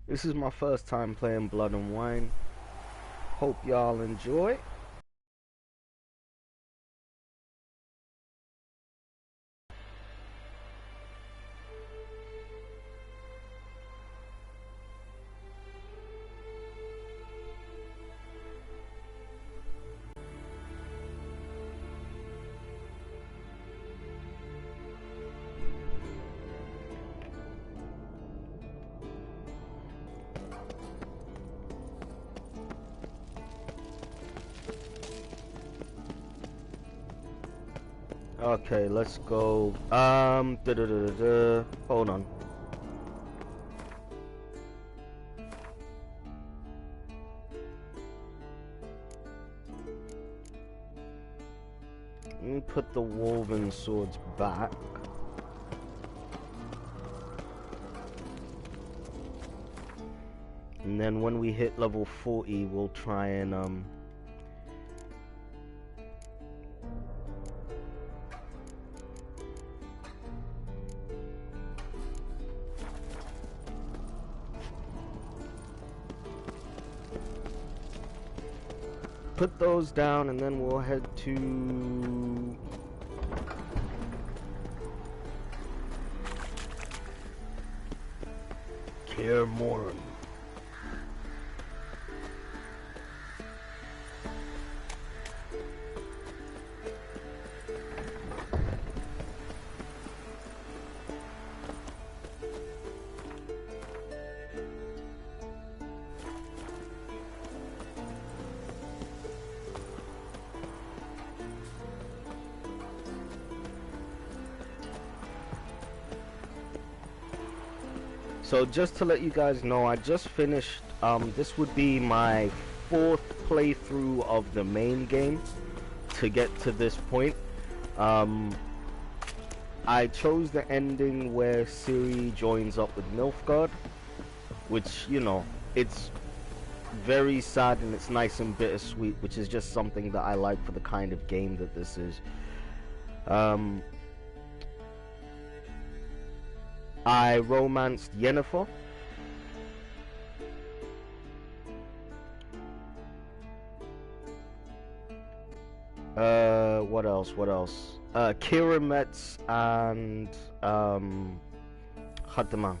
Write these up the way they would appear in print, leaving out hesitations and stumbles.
This is my first time playing Blood and Wine. Hope y'all enjoy. Okay, let's go. Hold on. Let me put the woven swords back. And then when we hit level 40, we'll try and put those down, and then we'll head to Kaer Morhen. So just to let you guys know, I just finished, this would be my 4th playthrough of the main game to get to this point. I chose the ending where Ciri joins up with Nilfgaard, which, you know, it's very sad and it's nice and bittersweet, which is just something that I like for the kind of game that this is. I romanced Yennefer. What else? What else? Keira Metz and Hadman.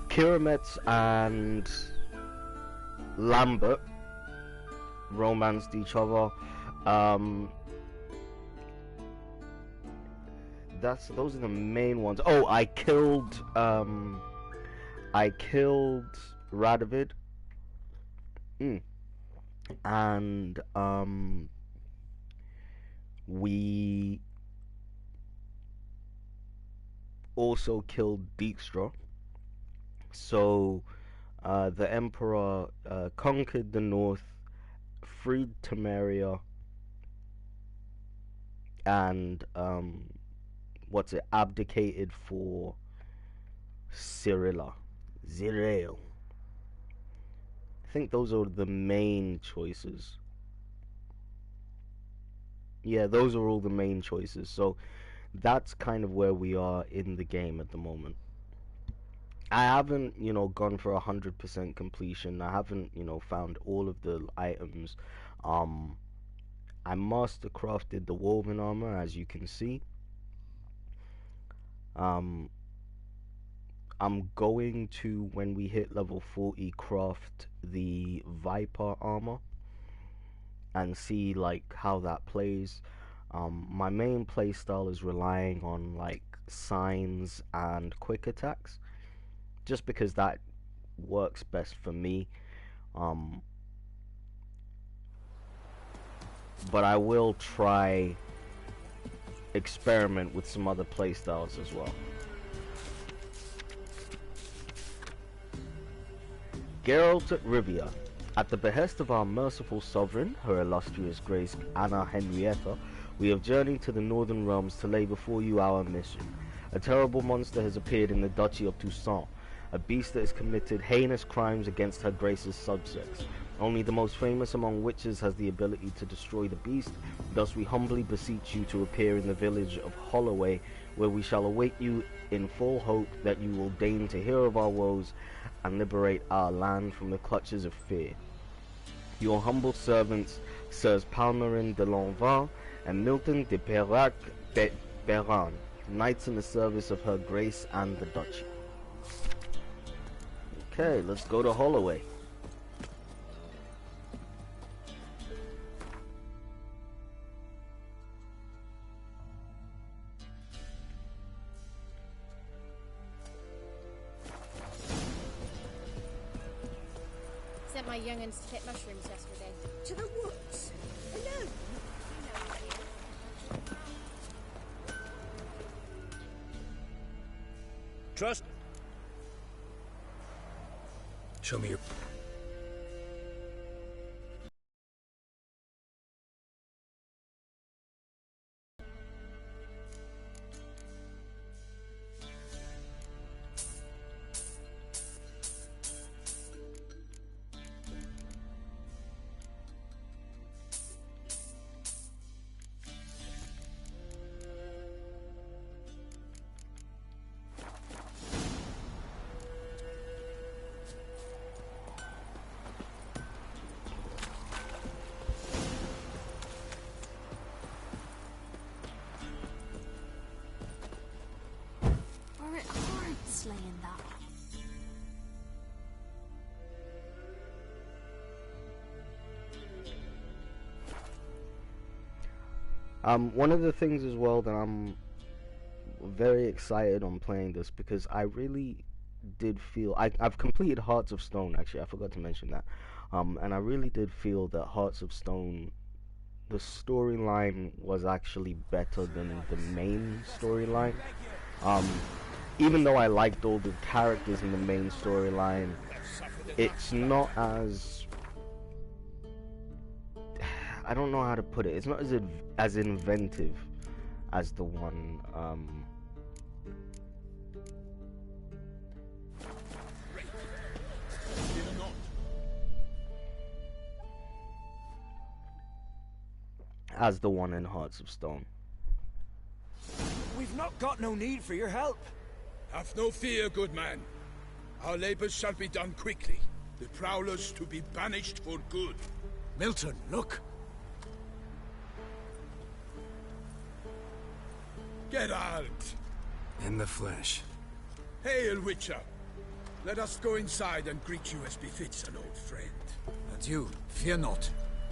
Keira Metz and Lambert romanced each other. Those are the main ones. Oh, I killed Radovid. And we also killed Dijkstra. So the Emperor conquered the north, freed Temeria, and abdicated for Cyrilla. Zirael. I think those are the main choices. Yeah, those are all the main choices. So that's kind of where we are in the game at the moment. I haven't, you know, gone for 100% completion. I haven't, you know, found all of the items. I master crafted the woven armor, as you can see. I'm going to, when we hit level 40, craft the Viper armor and see like how that plays. My main playstyle is relying on like signs and quick attacks, just because that works best for me. But I will try experiment with some other playstyles as well. Geralt at Rivia. At the behest of our merciful sovereign, her illustrious grace Anna Henrietta, we have journeyed to the northern realms to lay before you our mission. A terrible monster has appeared in the Duchy of Toussaint, a beast that has committed heinous crimes against her grace's subjects. Only the most famous among witches has the ability to destroy the beast. Thus we humbly beseech you to appear in the village of Holloway, where we shall await you in full hope that you will deign to hear of our woes and liberate our land from the clutches of fear. Your humble servants, Sirs Palmerin de Lanval and Milton de Peyrac Beran, knights in the service of her grace and the duchy. Okay, let's go to Holloway. Sent my young'uns to get mushrooms yesterday. To the woods? Alone? Trust. Show me your... Slaying that. One of the things as well that I'm very excited on playing this, because I really did feel I've completed Hearts of Stone. Actually, I forgot to mention that, and I really did feel that Hearts of Stone, the storyline was actually better than the main storyline. Even though I liked all the characters in the main storyline, it's not as... I don't know how to put it. It's not as inventive as the one... as the one in Hearts of Stone. We've not got no need for your help. Have no fear, good man. Our labors shall be done quickly. The prowlers to be banished for good. Milton, look. Geralt! In the flesh. Hail, Witcher! Let us go inside and greet you as befits an old friend. And you, fear not.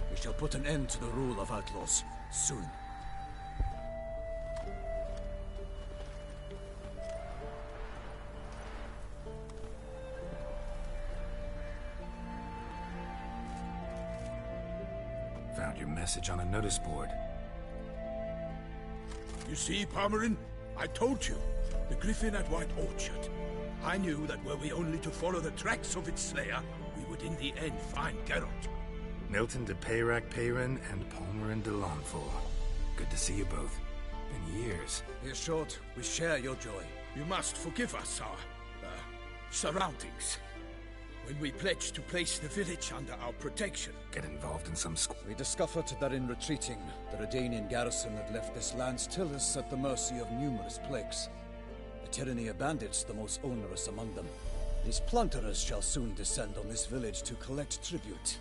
We shall put an end to the rule of outlaws, soon. Found your message on a notice board. You see, Palmerin? I told you. The Griffin at White Orchard. I knew that were we only to follow the tracks of its slayer, we would in the end find Geralt. Milton de Peyrac Peyran and Palmerin de Lanval. Good to see you both. Been years. Be assured, we share your joy. You must forgive us our... surroundings. When we pledged to place the village under our protection. Get involved in some We discovered that in retreating, the Redanian garrison that left this land still is at the mercy of numerous plagues. The tyranny of bandits the most onerous among them. These plunderers shall soon descend on this village to collect tribute.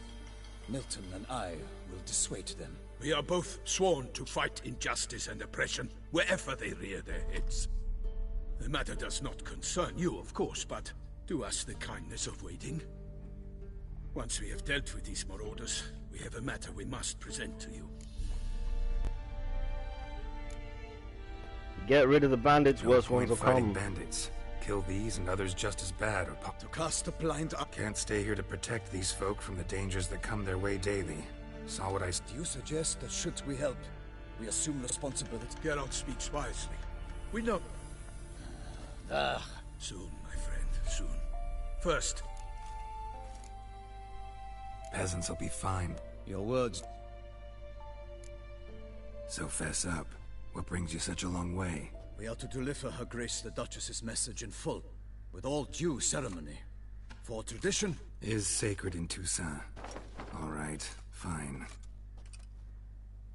Milton and I will dissuade them. We are both sworn to fight injustice and oppression wherever they rear their heads. The matter does not concern you, of course, but do us the kindness of waiting. Once we have dealt with these marauders, we have a matter we must present to you. Get rid of the bandits, No worse ones point will fighting come. bandits. Kill these and others just as bad, or to cast a blind eye. Can't stay here to protect these folk from the dangers that come their way daily. Saw what I... Do you suggest that should we help, we assume responsibility? Geralt speaks wisely. We know... Soon, my friend, soon. First... Peasants will be fine. Your words... So fess up. What brings you such a long way? We are to deliver Her Grace the Duchess's message in full. with all due ceremony. For tradition is sacred in Toussaint. All right, fine.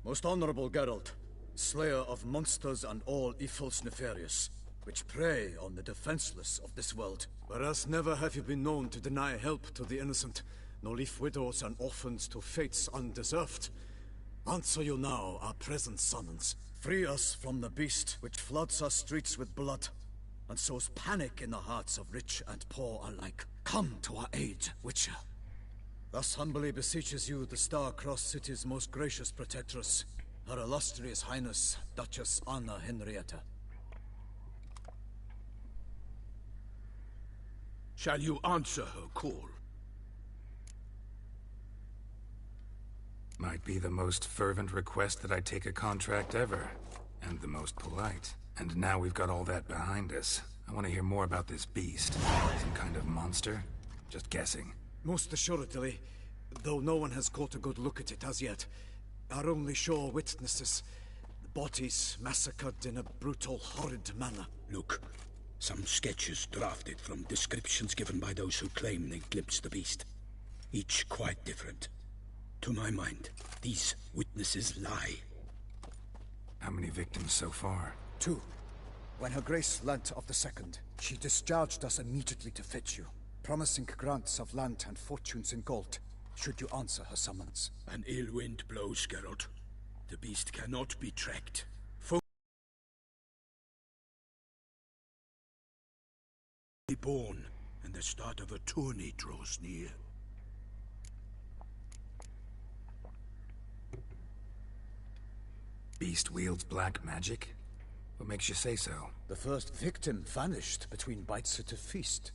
Most honorable Geralt, slayer of monsters and all evils nefarious, which prey on the defenseless of this world. Whereas never have you been known to deny help to the innocent, nor leave widows and orphans to fates undeserved. Answer you now our present summons. Free us from the beast which floods our streets with blood, and sows panic in the hearts of rich and poor alike. Come to our aid, Witcher. Thus humbly beseeches you the Star-Crossed City's most gracious protectress, Her Illustrious Highness, Duchess Anna Henrietta. Shall you answer her call? Might be the most fervent request that I take a contract ever. And the most polite. And now we've got all that behind us. I want to hear more about this beast. Some kind of monster? Just guessing. Most assuredly, though no one has caught a good look at it as yet. Our only sure witnesses. Bodies massacred in a brutal, horrid manner. Look, some sketches drafted from descriptions given by those who claim they glimpsed the beast. Each quite different. To my mind, these witnesses lie. How many victims so far? 2. When Her Grace learnt of the second, she discharged us immediately to fetch you, promising grants of land and fortunes in gold, should you answer her summons. An ill wind blows, Geralt. The beast cannot be tracked. Fully born, and the start of a tourney draws near. Beast wields black magic? What makes you say so? The first victim vanished between bites at a feast.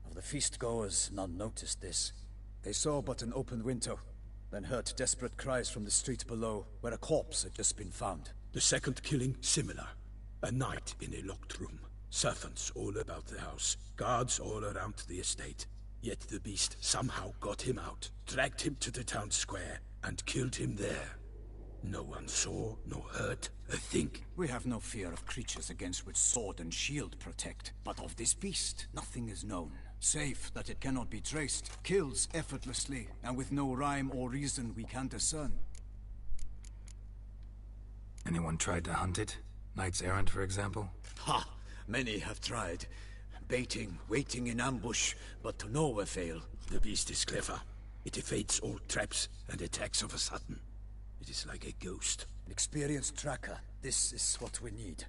Of the feast-goers, none noticed this. They saw but an open window, then heard desperate cries from the street below, where a corpse had just been found. The second killing, similar. A night in a locked room. Servants all about the house. Guards all around the estate. Yet the beast somehow got him out, dragged him to the town square, and killed him there. No one saw, nor heard a thing. We have no fear of creatures against which sword and shield protect. But of this beast, nothing is known. Save that it cannot be traced, kills effortlessly, and with no rhyme or reason we can discern. Anyone tried to hunt it? Knights errant, for example? Ha! Many have tried. Baiting, waiting in ambush, but to no avail. The beast is clever. It evades all traps and attacks of a sudden. It is like a ghost. An experienced tracker. This is what we need.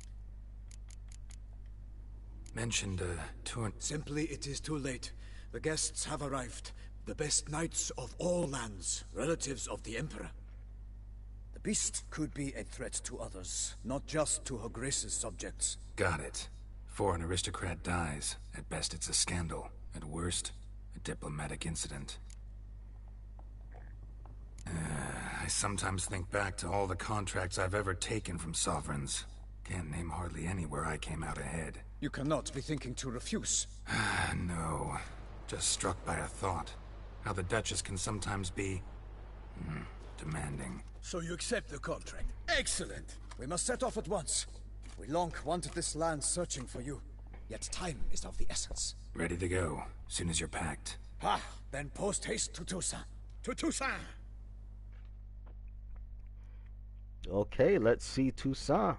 Mentioned tour... Simply, it is too late. The guests have arrived. The best knights of all lands, relatives of the Emperor. The beast could be a threat to others, not just to Her Grace's subjects. Got it. Before an aristocrat dies, at best it's a scandal. At worst, a diplomatic incident. I sometimes think back to all the contracts I've ever taken from sovereigns. Can't name hardly any where I came out ahead. You cannot be thinking to refuse. No. Just struck by a thought. How the Duchess can sometimes be... demanding. So you accept the contract. Excellent! We must set off at once. We long wanted this land searching for you. Yet time is of the essence. Ready to go, soon as you're packed. Ha! Then post-haste to Toussaint. To Toussaint! Okay, let's see Toussaint.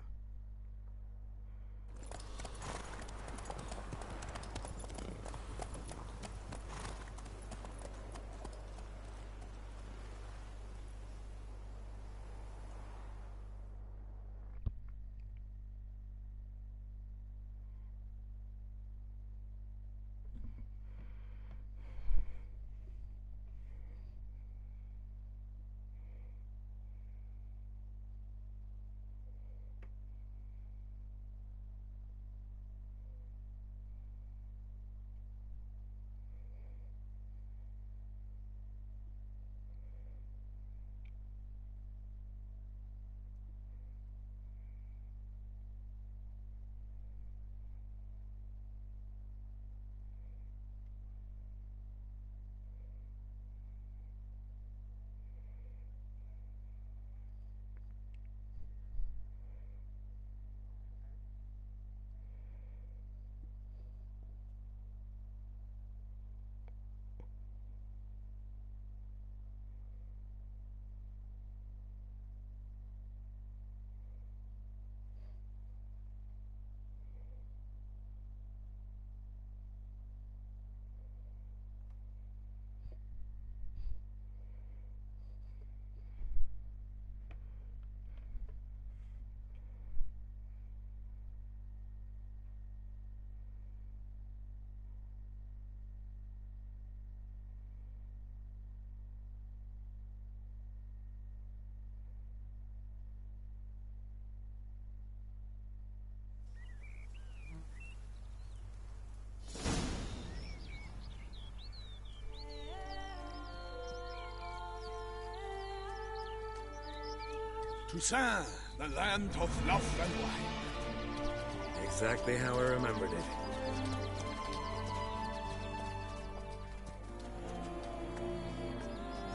Toussaint, the land of love and wine. Exactly how I remembered it.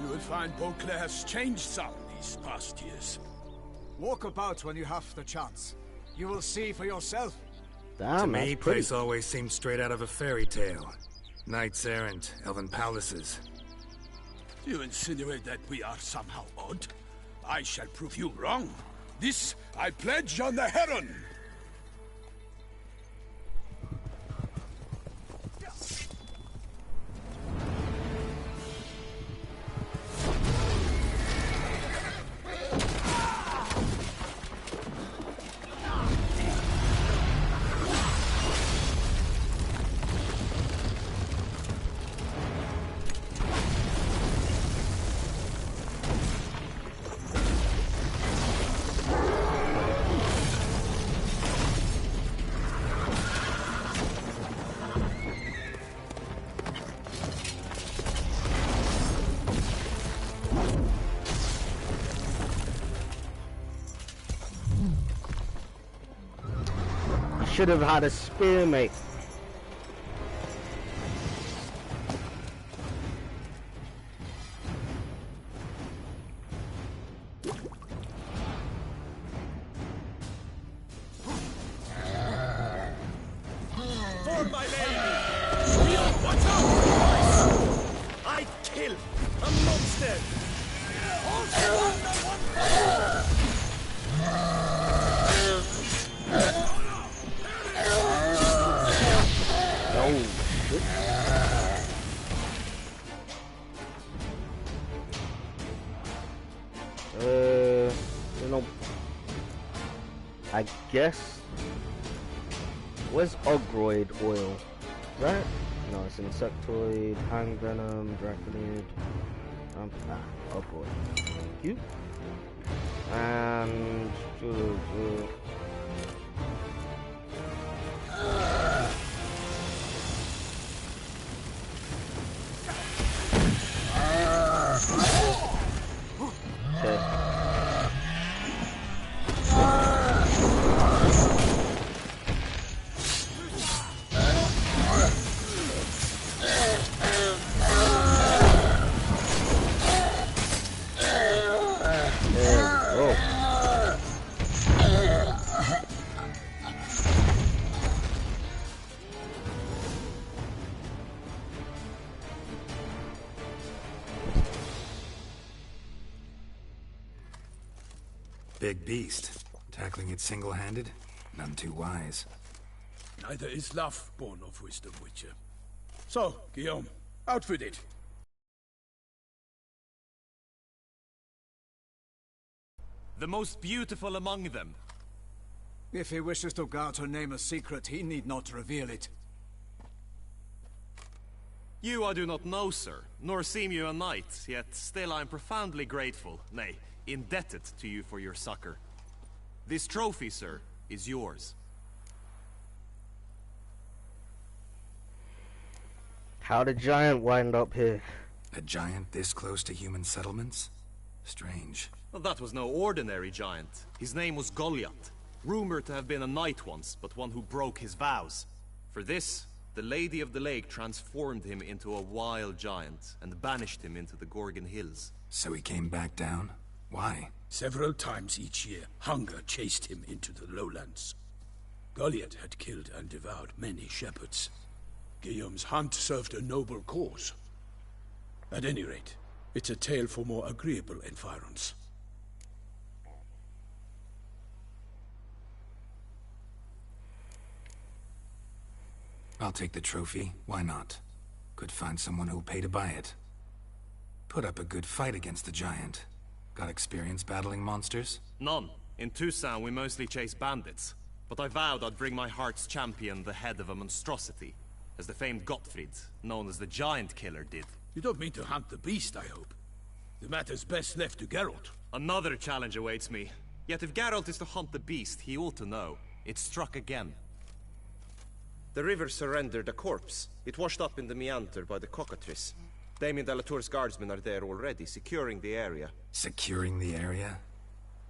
You will find Beauclair's changed some these past years. Walk about when you have the chance. You will see for yourself. Damn, To me, that's pretty. place always seemed straight out of a fairy tale. Knights errant, elven palaces. Do you insinuate that we are somehow odd? I shall prove you wrong. This I pledge on the Heron. Should have had a spear, mate. For my lady! Watch out! I kill a monster! Oh, shit. You know, I guess. Where's Ogroid oil? Right? No, it's insectoid, hang venom, draconid. Ogroid. Thank you. And okay. Big beast. Tackling it single-handed? None too wise. Neither is love born of wisdom, Witcher. So, Guillaume, out with it. The most beautiful among them. If he wishes to guard her name a secret, he need not reveal it. You I do not know, sir, nor seem you a knight, yet still I am profoundly grateful, nay, indebted to you for your succor. This trophy, sir, is yours. How did Giant wind up here? A giant this close to human settlements? Strange. Well, that was no ordinary giant. His name was Goliath, rumored to have been a knight once, but one who broke his vows. For this, the Lady of the Lake transformed him into a wild giant and banished him into the Gorgon Hills. So he came back down? Why? Several times each year, hunger chased him into the lowlands. Goliath had killed and devoured many shepherds. Guillaume's hunt served a noble cause. At any rate, it's a tale for more agreeable environs. I'll take the trophy. Why not? Could find someone who'll pay to buy it. Put up a good fight against the giant. Got experience battling monsters? None. In Toussaint we mostly chase bandits. But I vowed I'd bring my heart's champion the head of a monstrosity. As the famed Gottfried, known as the Giant Killer, did. You don't mean to hunt the beast, I hope. The matter's best left to Geralt. Another challenge awaits me. Yet if Geralt is to hunt the beast, he ought to know. It struck again. The river surrendered a corpse. It washed up in the meander by the cockatrice. Damien de la Tour's guardsmen are there already, securing the area. Securing the area?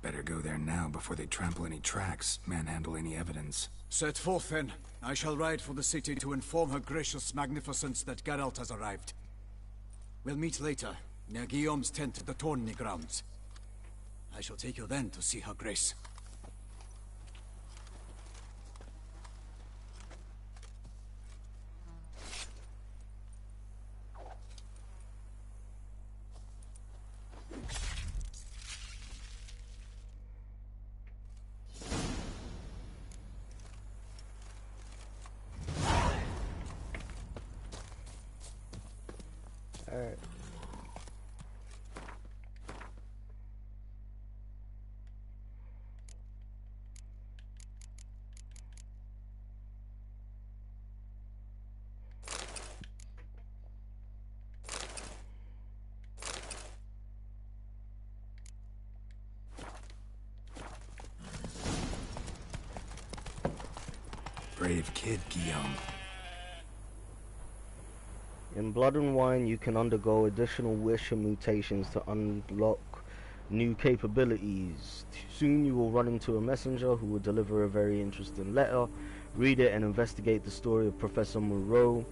Better go there now before they trample any tracks, manhandle any evidence. Set forth then. I shall ride for the city to inform her gracious magnificence that Geralt has arrived. We'll meet later, near Guillaume's tent at the Tourney grounds. I shall take you then to see her grace. Alright. Brave kid, Guillaume. In Blood and Wine, you can undergo additional wish and mutations to unlock new capabilities. Soon you will run into a messenger who will deliver a very interesting letter. Read it and investigate the story of Professor Moreau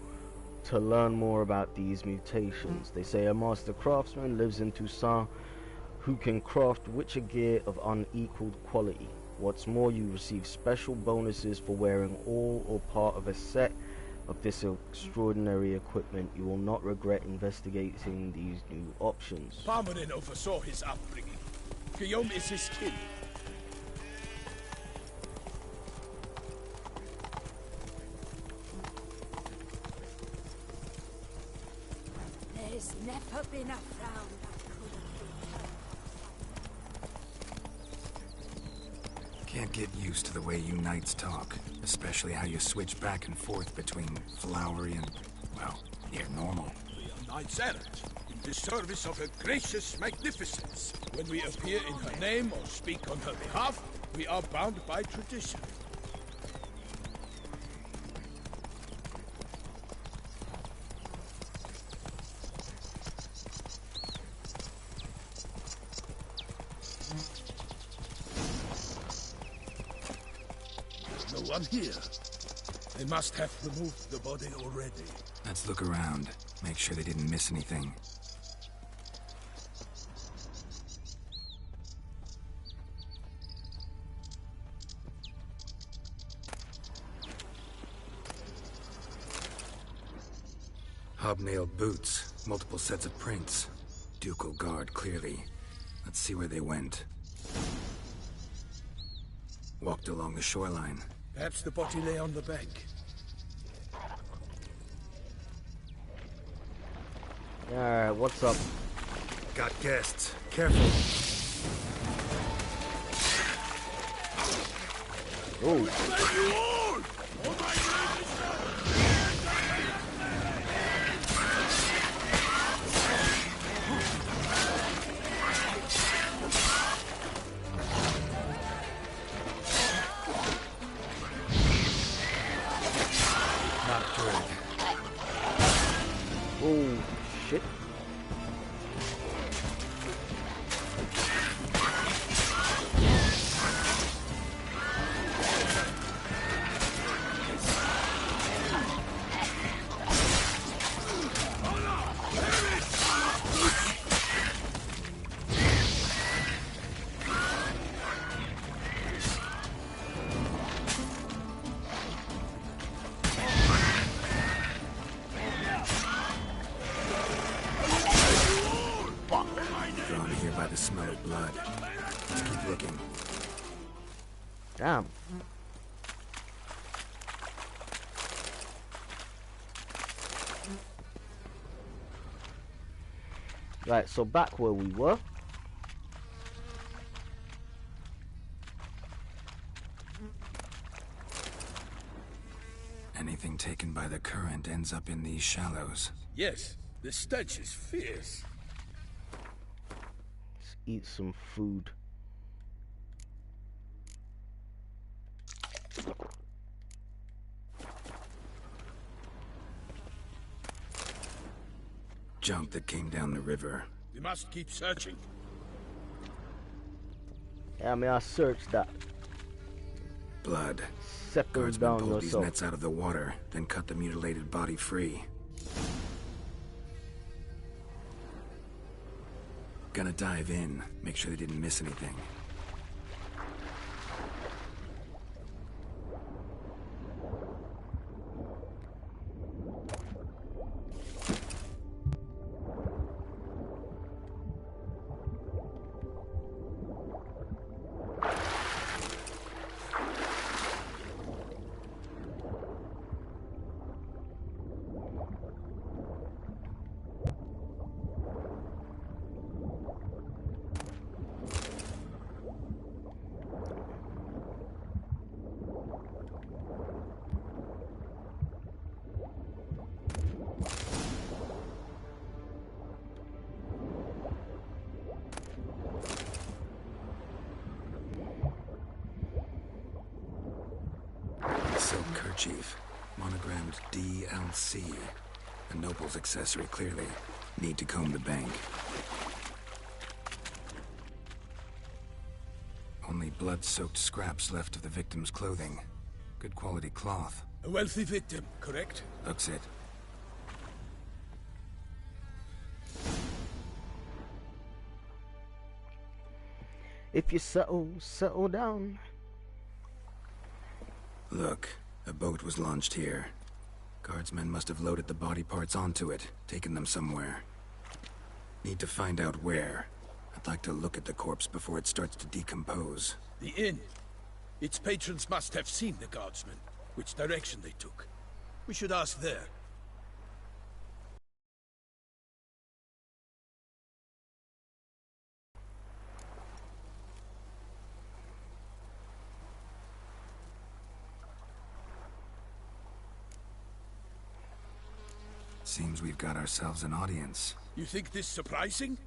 to learn more about these mutations. They say a master craftsman lives in Toussaint who can craft Witcher gear of unequaled quality. What's more, you receive special bonuses for wearing all or part of a set of this extraordinary equipment. You will not regret investigating these new options. Parmanin oversaw his upbringing. Guillaume is his kin. There's never been a frown that could have been. Can't get used to the way you knights talk, especially how you switch back and forth between flowery and, well, near normal. We are knights errant, in the service of her gracious magnificence. When we appear in her name or speak on her behalf, we are bound by tradition. No one here. They must have removed the body already. Let's look around. Make sure they didn't miss anything. Hobnailed boots, multiple sets of prints. Ducal guard, clearly. Let's see where they went. Walked along the shoreline. Perhaps the body lay on the bank. Alright, what's up? Got guests. Careful. Oh. Not good. Oh, shit. Drawn here by the smell of blood. Let's keep looking. Damn. Right, so back where we were. Anything taken by the current ends up in these shallows. Yes, the stench is fierce. Let's eat some food. Junk that came down the river. We must keep searching. Yeah, I mean, I searched that. Blood. Settle Guardsmen down pulled these yourself. nets out of the water, then cut the mutilated body free. Gonna dive in, make sure they didn't miss anything. Silk kerchief, monogrammed DLC. A noble's accessory, clearly. Need to comb the bank. Only blood-soaked scraps left of the victim's clothing. Good quality cloth. A wealthy victim, correct? Looks it. If you settle down. Look, a boat was launched here. Guardsmen must have loaded the body parts onto it, taken them somewhere. Need to find out where. I'd like to look at the corpse before it starts to decompose. The inn. Its patrons must have seen the guardsmen, which direction they took. We should ask there. Seems we've got ourselves an audience. You think this surprising?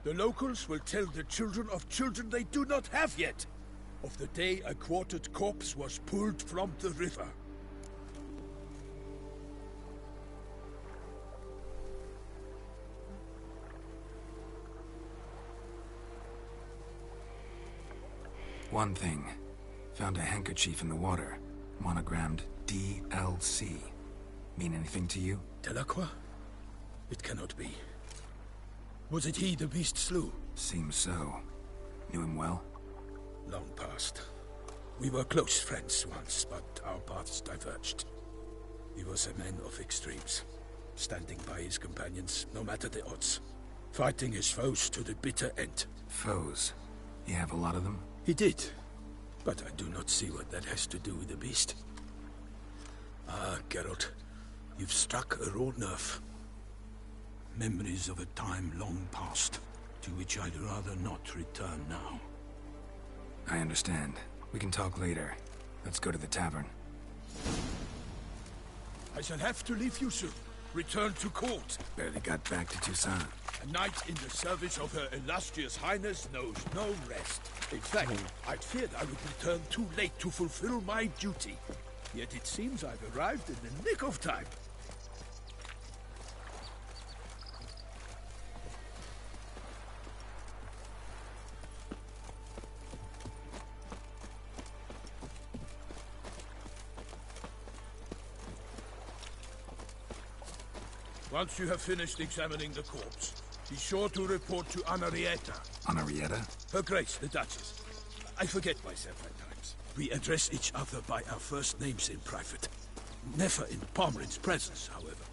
The locals will tell the children of children they do not have yet, of the day a quartered corpse was pulled from the river. One thing. Found a handkerchief in the water. Monogrammed DLC. Mean anything to you? Delacroix? It cannot be. Was it he the beast slew? Seems so. Knew him well? Long past. We were close friends once, but our paths diverged. He was a man of extremes, standing by his companions, no matter the odds. Fighting his foes to the bitter end. Foes? You have a lot of them? He did, but I do not see what that has to do with the beast. Ah, Geralt, you've struck a raw nerve. Memories of a time long past, to which I'd rather not return now. I understand. We can talk later. Let's go to the tavern. I shall have to leave you soon. Return to court. Barely got back to Toussaint. A knight in the service of Her Illustrious Highness knows no rest. In fact, I'd feared I would return too late to fulfill my duty. Yet it seems I've arrived in the nick of time. Once you have finished examining the corpse, be sure to report to Anarietta. Anarietta? Her Grace, the Duchess. I forget myself at times. We address each other by our first names in private. Never in Pomrin's presence, however.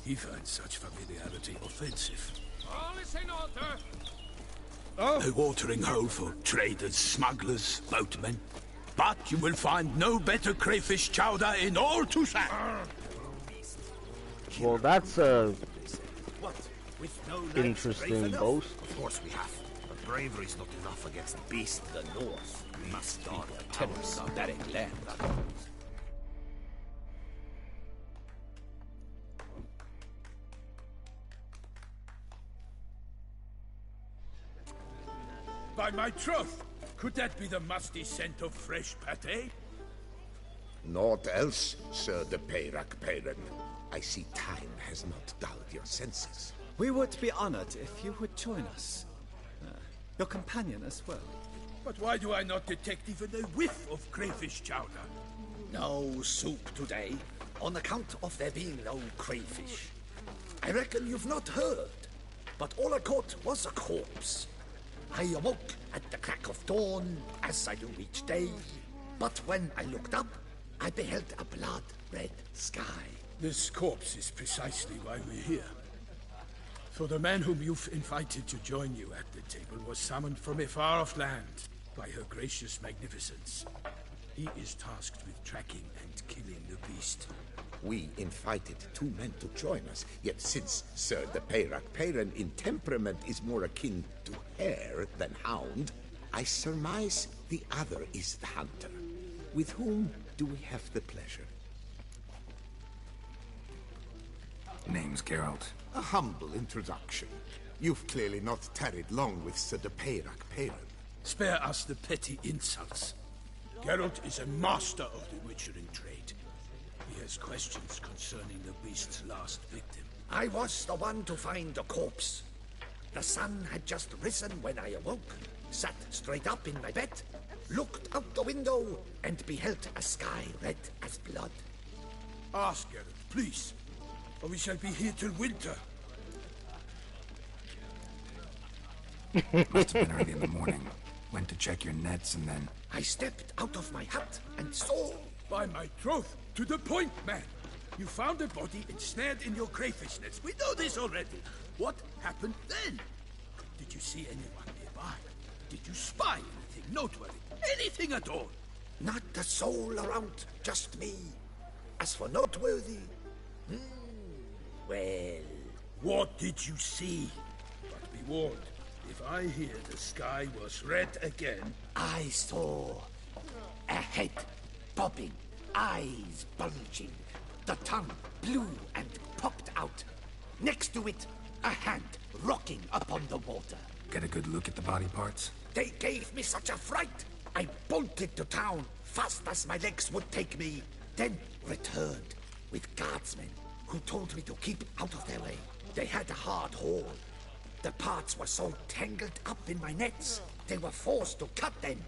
He finds such familiarity offensive. All is in order. A watering hole for traders, smugglers, boatmen. But you will find no better crayfish chowder in all Toussaint. Well, that's a What? With no interesting boast. Of course we have. But bravery's not enough against the beast of the north. We must start the terrors of that land. By my troth, could that be the musty scent of fresh pâté? Naught else, Sir de Peyrac Peyran. I see time has not dulled your senses. We would be honored if you would join us. Your companion as well. But why do I not detect even a whiff of crayfish chowder? No soup today, on account of there being no crayfish. I reckon you've not heard, but all I caught was a corpse. I awoke at the crack of dawn, as I do each day, but when I looked up, I beheld a blood-red sky. This corpse is precisely why we're here. For the man whom you've invited to join you at the table was summoned from a far-off land by her gracious magnificence. He is tasked with tracking and killing the beast. We invited 2 men to join us, yet since Sir the Peyrac Peyran in temperament is more akin to hare than hound, I surmise the other is the hunter. With whom do we have the pleasure? Name's Geralt. A humble introduction. You've clearly not tarried long with Sir the Peyrac Peyran. Spare us the petty insults. Geralt is a master of the witchering trade. He has questions concerning the beast's last victim. I was the one to find the corpse. The sun had just risen when I awoke, sat straight up in my bed, looked out the window, and beheld a sky red as blood. Ask Geralt, please, or we shall be here till winter. Must have been early in the morning. Went to check your nets and then... I stepped out of my hut and saw... By my troth, to the point, man. You found a body ensnared in your crayfish nets. We know this already. What happened then? Did you see anyone nearby? Did you spy anything noteworthy? Anything at all? Not a soul around, just me. As for noteworthy... well... What did you see? But be warned, if I hear the sky was red again... I saw a head bobbing, eyes bulging, the tongue blue and popped out. Next to it, a hand rocking upon the water. Get a good look at the body parts? They gave me such a fright. I bolted to town fast as my legs would take me, then returned with guardsmen who told me to keep out of their way. They had a hard haul. The parts were so tangled up in my nets, they were forced to cut them.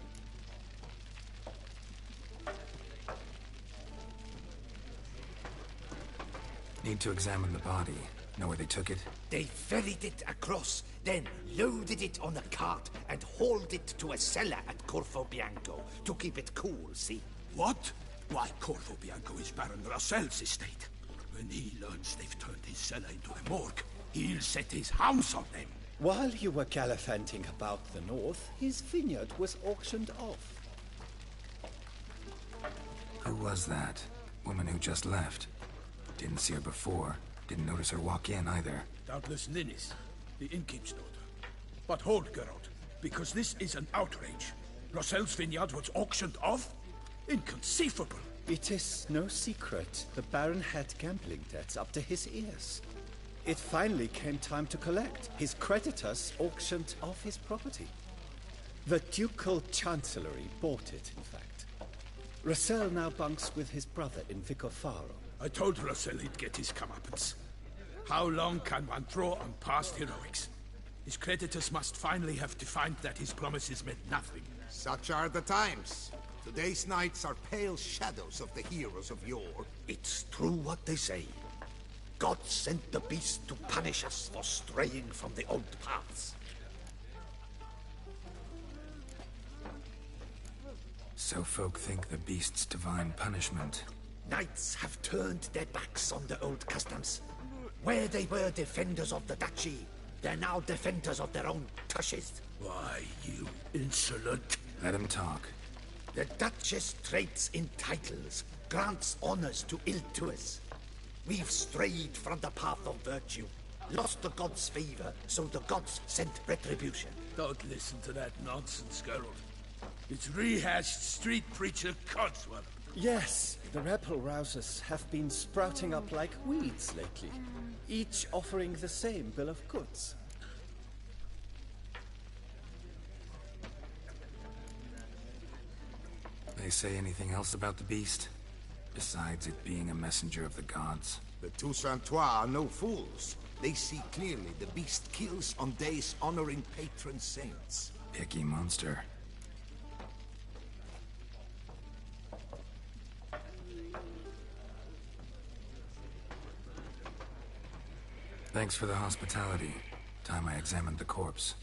Need to examine the body. Know where they took it? They ferried it across, then loaded it on a cart and hauled it to a cellar at Corvo Bianco to keep it cool, see? What? Why, Corvo Bianco is Baron Rossel's estate. When he learns they've turned his cellar into a morgue, he'll set his hounds on them. While you were gallivanting about the north, his vineyard was auctioned off. Who was that? Woman who just left. Didn't see her before. Didn't notice her walk in either. Doubtless Ninnis, the innkeep's daughter. But hold, Geralt, because this is an outrage. Rossel's vineyard was auctioned off? Inconceivable. It is no secret the Baron had gambling debts up to his ears. It finally came time to collect. His creditors auctioned off his property. The Ducal Chancellery bought it, in fact. Rossel now bunks with his brother in Vicofaro. I told Rossel he'd get his comeuppance. How long can one draw on past heroics? His creditors must finally have defined that his promises meant nothing. Such are the times. Today's knights are pale shadows of the heroes of yore. It's true what they say. God sent the beast to punish us for straying from the old paths. So folk think the beast's divine punishment. Knights have turned their backs on the old customs. Where they were defenders of the duchy, they're now defenders of their own tushes. Why, you insolent... Let him talk. The Duchess trades in titles, grants honors to ill-doers. We've strayed from the path of virtue, lost the gods' favor, so the gods sent retribution. Don't listen to that nonsense, Geralt. It's rehashed street preacher codswallop. Yes, the rebel rousers have been sprouting up like weeds lately, each offering the same bill of goods. They say anything else about the beast? Besides it being a messenger of the gods? The Toussaintois are no fools. They see clearly the beast kills on days honoring patron saints. Picky monster. Thanks for the hospitality. Time I examined the corpse.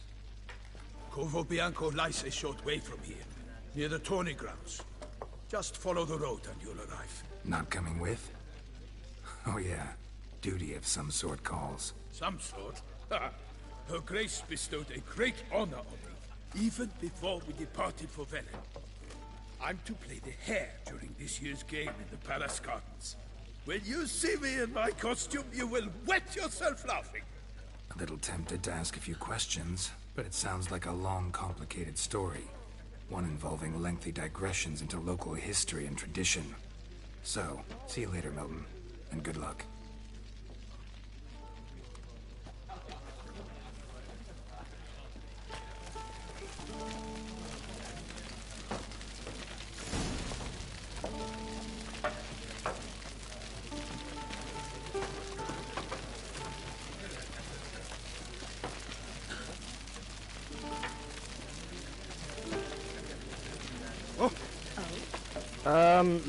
Corvo Bianco lies a short way from here, near the tourney grounds. Just follow the road and you'll arrive. Not coming with? Oh yeah, duty of some sort calls. Some sort? Ha! Her Grace bestowed a great honor on me, even before we departed for Velen. I'm to play the hare during this year's game in the Palace Gardens. When you see me in my costume, you will wet yourself laughing. A little tempted to ask a few questions, but it sounds like a long, complicated story. One involving lengthy digressions into local history and tradition. So, see you later, Milton, and good luck.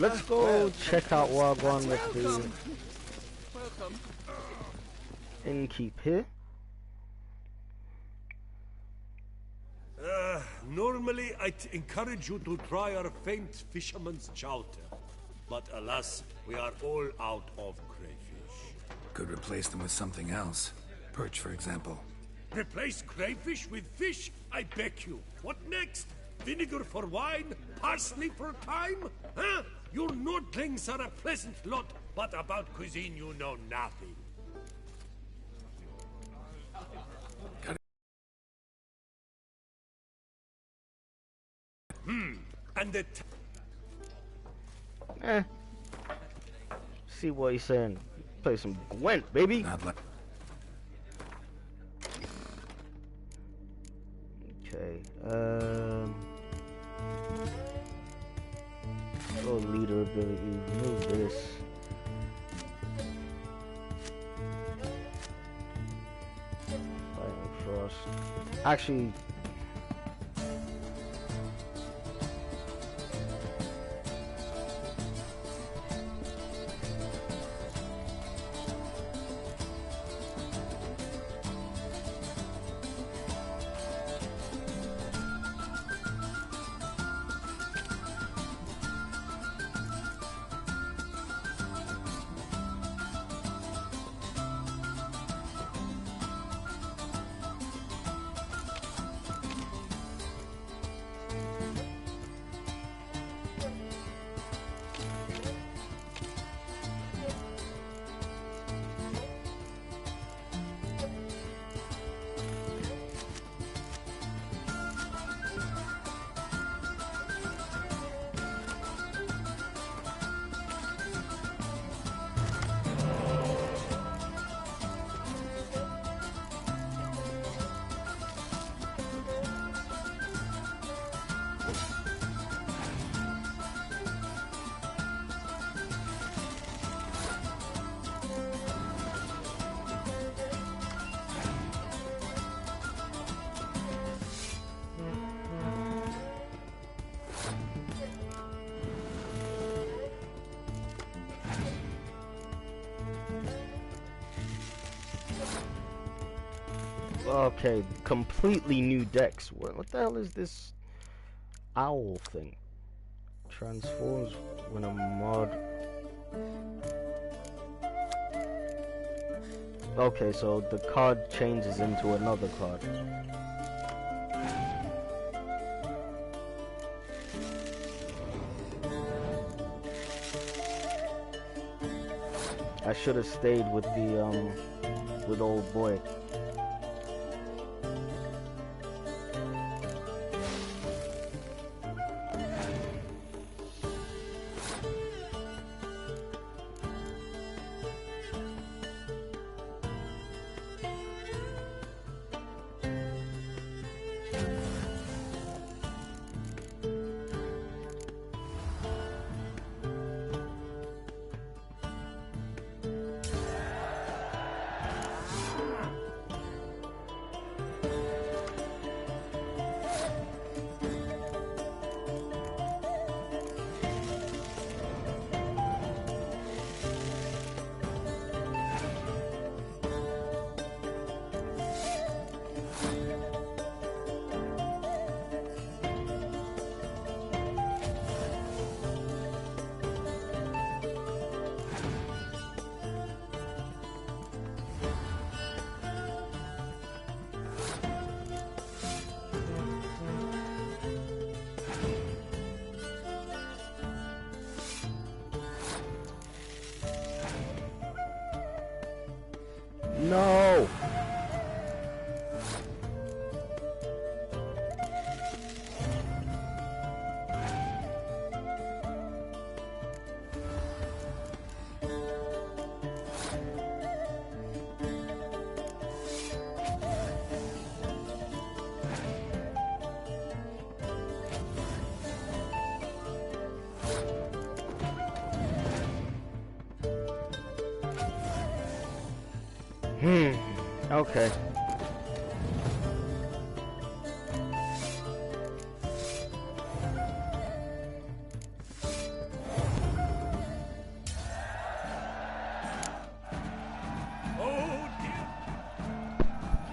Let's go check out Wagwan with the Welcome. innkeep here. Normally I'd encourage you to try our famed fisherman's chowder. But alas, we are all out of crayfish. Could replace them with something else. Perch, for example. Replace crayfish with fish? I beg you. What next? Vinegar for wine? Parsley for thyme? Huh? Your Nordlings are a pleasant lot, but about cuisine you know nothing. And the See what he's saying. Play some Gwent, baby. Not like Okay. Oh, leader ability. Remove this. Fighting Frost. Actually. Okay, completely new decks. What the hell is this owl thing? Transforms when a mod. Okay, so the card changes into another card. I should have stayed with the with old boy. No! Okay.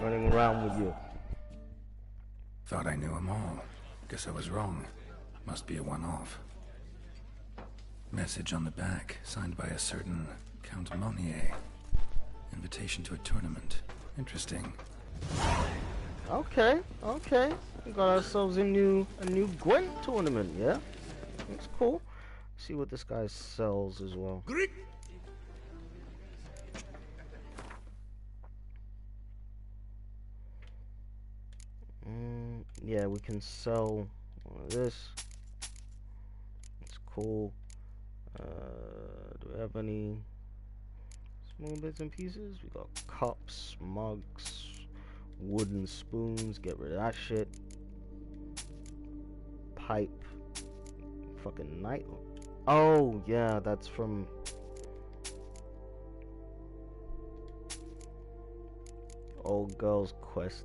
Running around with you. Thought I knew them all. Guess I was wrong. Must be a one-off. Message on the back, signed by a certain Count Monier. Invitation to a tournament. Interesting. Okay, okay. We got ourselves a new Gwent tournament, yeah? That's cool. See what this guy sells as well. Greek. Yeah, we can sell one of this. It's cool. Do we have any small bits and pieces? We got cups, mugs, wooden spoons. Get rid of that shit. Pipe. Fucking night. Oh yeah, that's from Old Girl's Quest.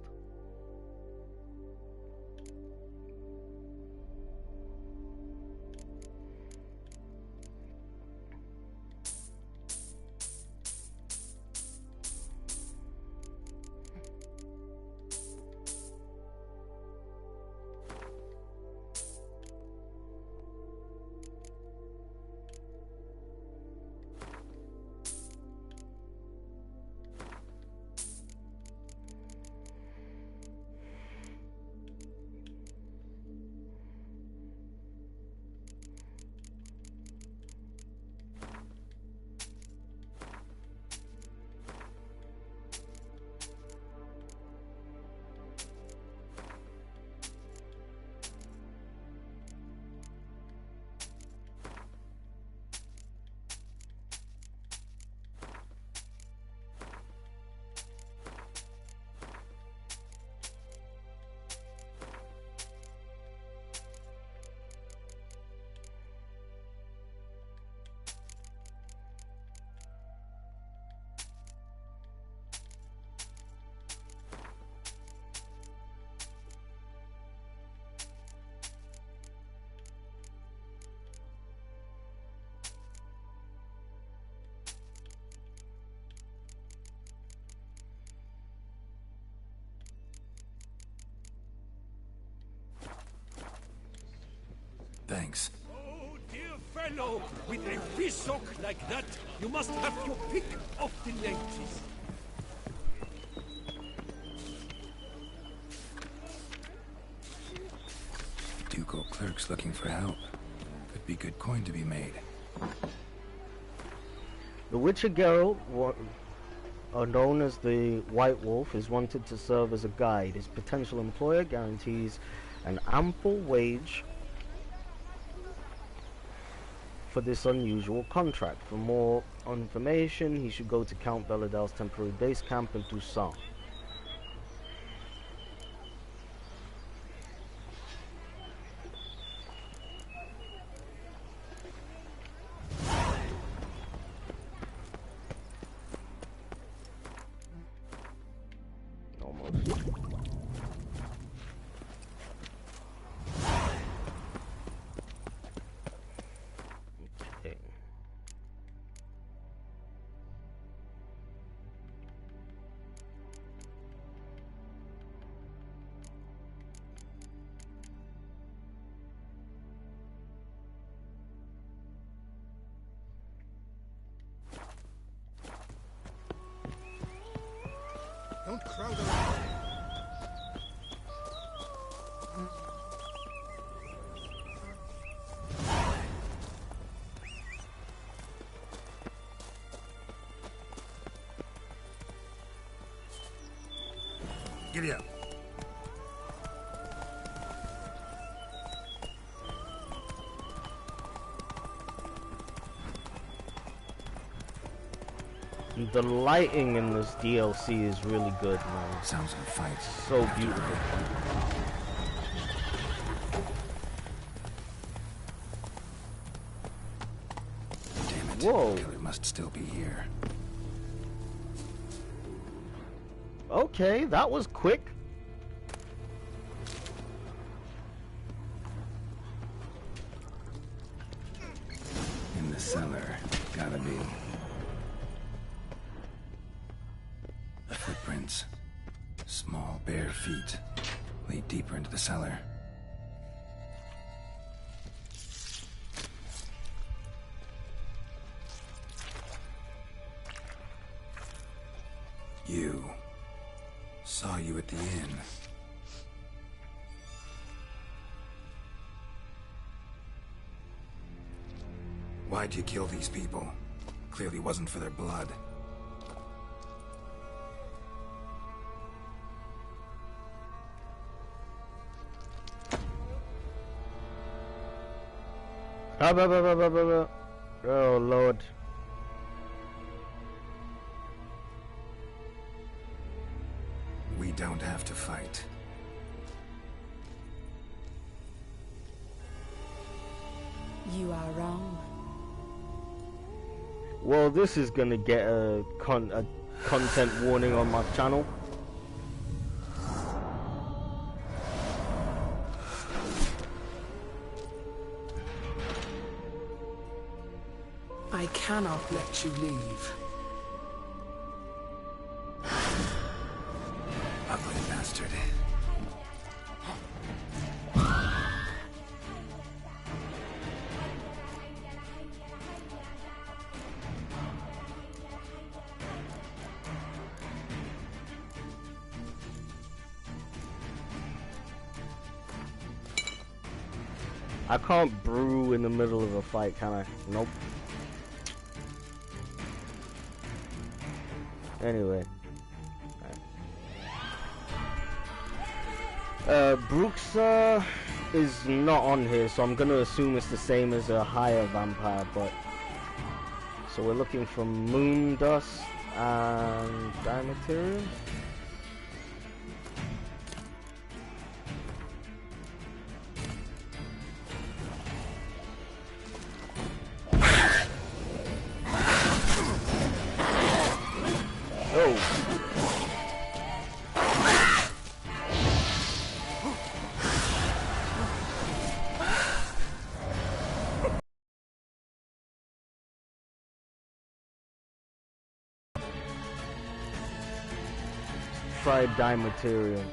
Thanks. Oh, dear fellow, with a fishhook like that, you must have your pick of the ladies. Ducal clerk's looking for help. Could be good coin to be made. The Witcher Geralt, known as the White Wolf, is wanted to serve as a guide. His potential employer guarantees an ample wage for this unusual contract. For more information, he should go to Count Beledal's temporary base camp in Toussaint. Don't crowd around. Giddy up. The lighting in this DLC is really good, man. Sounds like a fight. So beautiful. Damn it. Whoa. Killer must still be here. Okay, that was quick. In the cellar. Gotta be. Footprints. Small, bare feet. Lead deeper into the cellar. You. Saw you at the inn. Why'd you kill these people? Clearly wasn't for their blood. Oh, Lord. We don't have to fight. You are wrong. Well, this is gonna get a content warning on my channel. I cannot let you leave. Ugly bastard. I can't brew in the middle of a fight, can I? Nope. Anyway. Brooks is not on here, so I'm gonna assume it's the same as a higher vampire, but... So we're looking for Moon Dust and Dimaterium? Fried Dimaterium.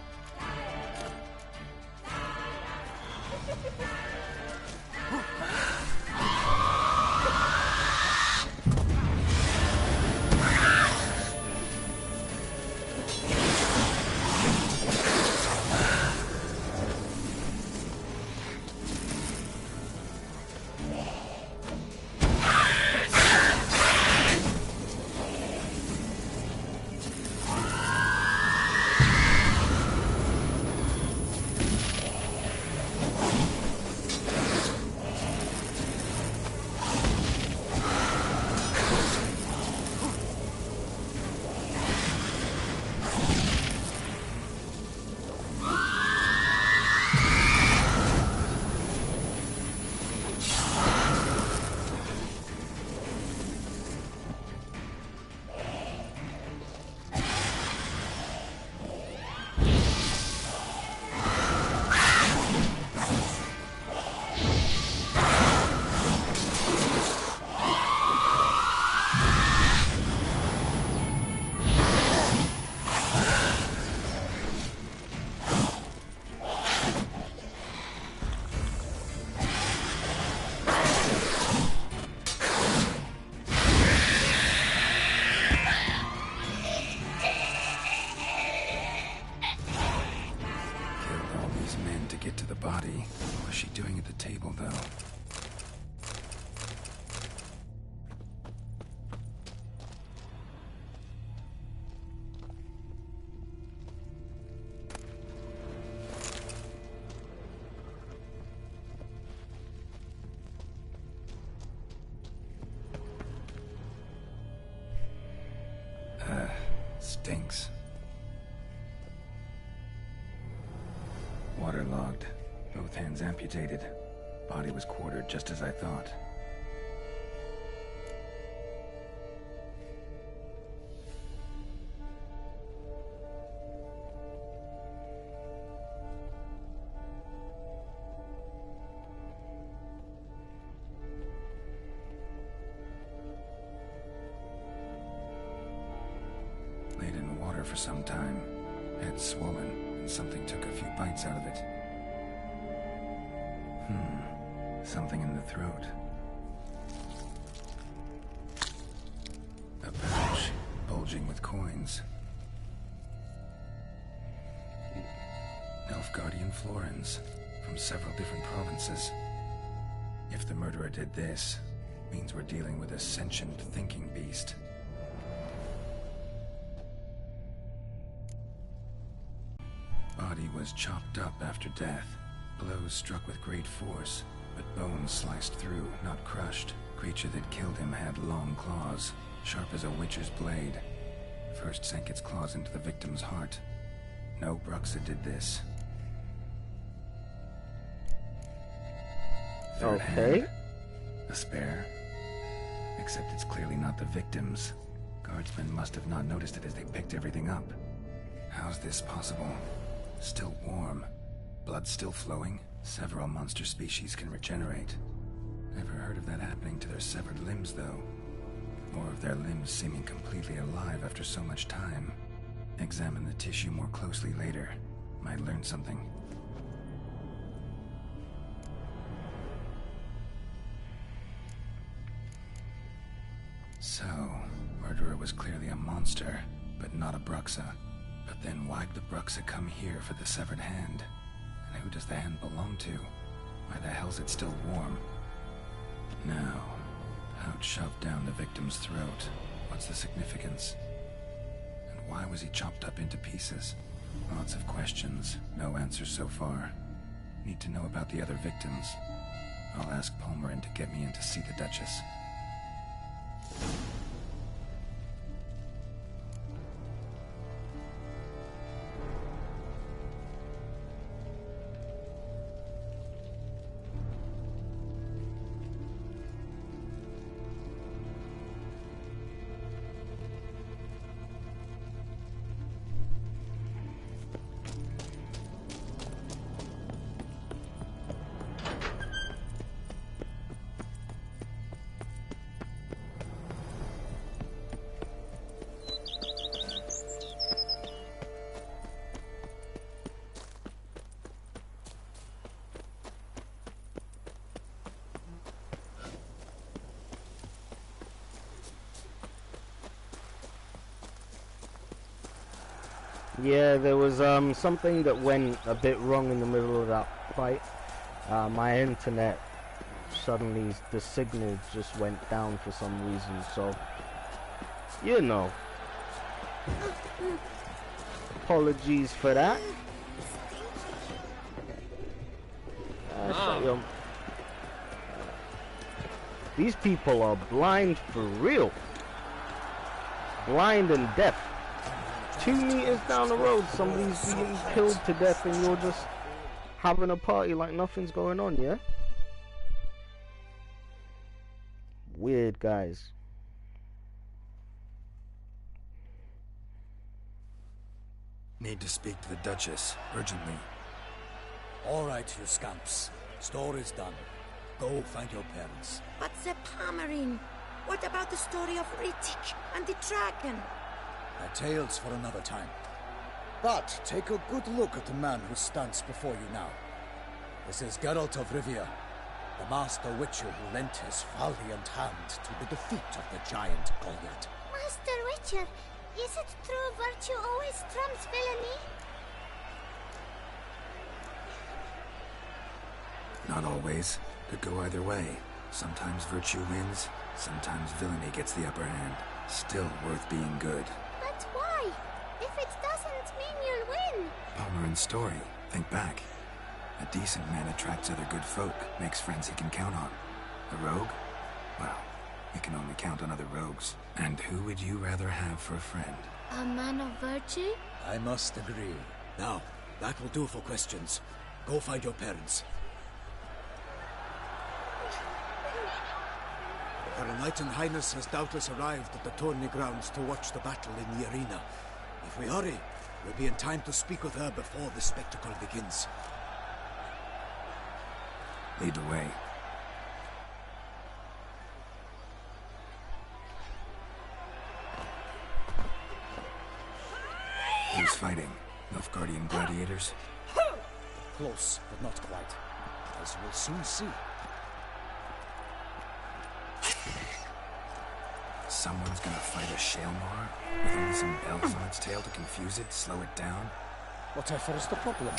stinks. Waterlogged. Both hands amputated. Body was quartered just as I thought. Laid in water for some time. Head swollen, and something took a few bites out of it. Something in the throat. A pouch, bulging with coins. Nilfgaardian florins, from several different provinces. If the murderer did this, means we're dealing with a sentient thinking beast. Body was chopped up after death. Blows struck with great force, but bones sliced through, not crushed. Creature that killed him had long claws, sharp as a witcher's blade. First sank its claws into the victim's heart. No Bruxa did this. Third hand, a spare. Except it's clearly not the victim's. Guardsmen must have not noticed it as they picked everything up. How's this possible? Still warm. Blood still flowing. Several monster species can regenerate. Never heard of that happening to their severed limbs, though. Or of their limbs seeming completely alive after so much time. Examine the tissue more closely later. Might learn something. So, murderer was clearly a monster, but not a Bruxa. But then why'd the Bruxa come here for the severed hand? And who does the hand belong to? Why the hell's it still warm? Now, pouch shoved down the victim's throat. What's the significance? And why was he chopped up into pieces? Lots of questions, no answers so far. Need to know about the other victims. I'll ask Palmerin to get me in to see the Duchess. Yeah, there was something that went a bit wrong in the middle of that fight. My internet, suddenly the signal just went down for some reason, so, you know. Apologies for that. These people are blind for real. Blind and deaf. 2 meters down the road, somebody's being killed to death and you're just having a party like nothing's going on, yeah? Weird guys. Need to speak to the Duchess, urgently. All right, you scamps. Story's done. Go find your parents. But the Palmerin, what about the story of Ritchik and the dragon? Tales for another time. But take a good look at the man who stands before you now. This is Geralt of Rivia, the master witcher who lent his valiant hand to the defeat of the giant Goliath. Master Witcher, is it true virtue always trumps villainy? Not always. Could go either way. Sometimes virtue wins, sometimes villainy gets the upper hand. Still worth being good. But why? If it doesn't mean you'll win. Palmerin's story. Think back. A decent man attracts other good folk, makes friends he can count on. A rogue? Well, We can only count on other rogues. And who would you rather have for a friend? A man of virtue? I must agree. Now, that will do for questions. Go find your parents. Her Enlightened Highness has doubtless arrived at the tourney grounds to watch the battle in the arena. If we hurry, we'll be in time to speak with her before the spectacle begins. Lead the way. Who's fighting? Nilfgaardian gladiators? Close, but not quite. As we'll soon see. Someone's gonna fight a Shaelmaar with only some bells on its tail to confuse it, slow it down? Whatever is the problem?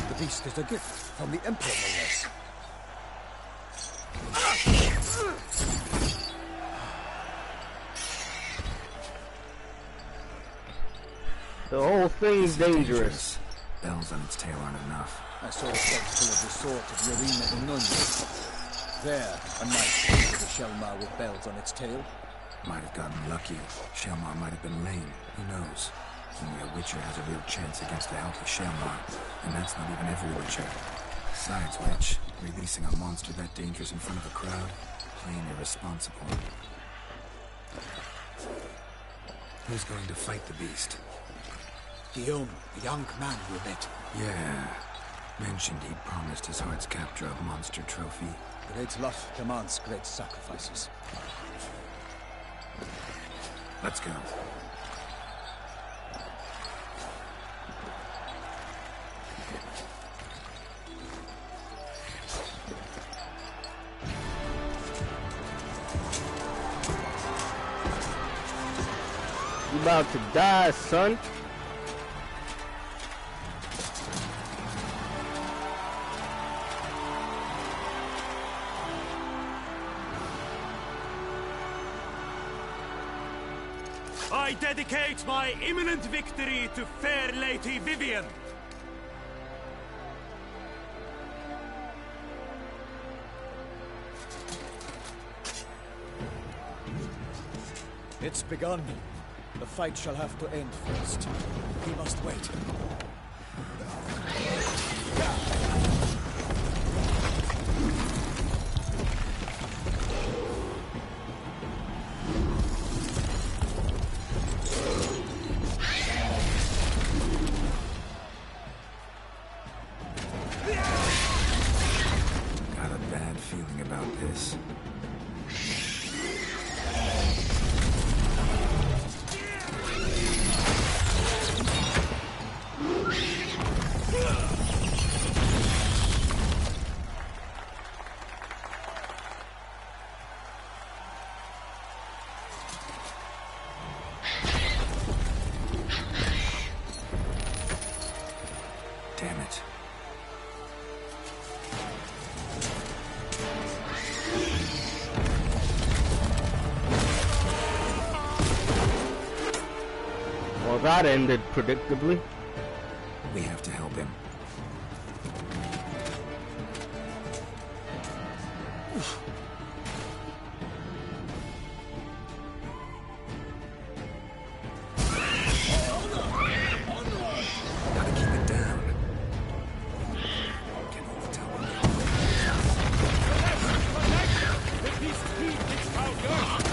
The beast is a gift from the Emperor, no less. The whole thing's dangerous. Bells on its tail aren't enough. I saw a spectacle of the sort at the arena in Nunn. There, a knight with a Shaelmaar with bells on its tail. Might have gotten lucky. Shaelmaar might have been lame. Who knows? Only a Witcher has a real chance against a healthy Shaelmaar. And that's not even every Witcher. Besides which, releasing a monster that dangerous in front of a crowd? Plain irresponsible. Who's going to fight the beast? Guillaume, the young man we met. Yeah. Mentioned he'd promised his heart's capture of monster trophy. Great love demands great sacrifices. Let's go. You about to die, son. I dedicate my imminent victory to fair Lady Vivienne. It's begun. The fight shall have to end first. We must wait. Got a bad feeling about this. Damn it. Well, that ended predictably. We have to help him. Gotta keep it down. Can only tell when The beast heaved its foul girth.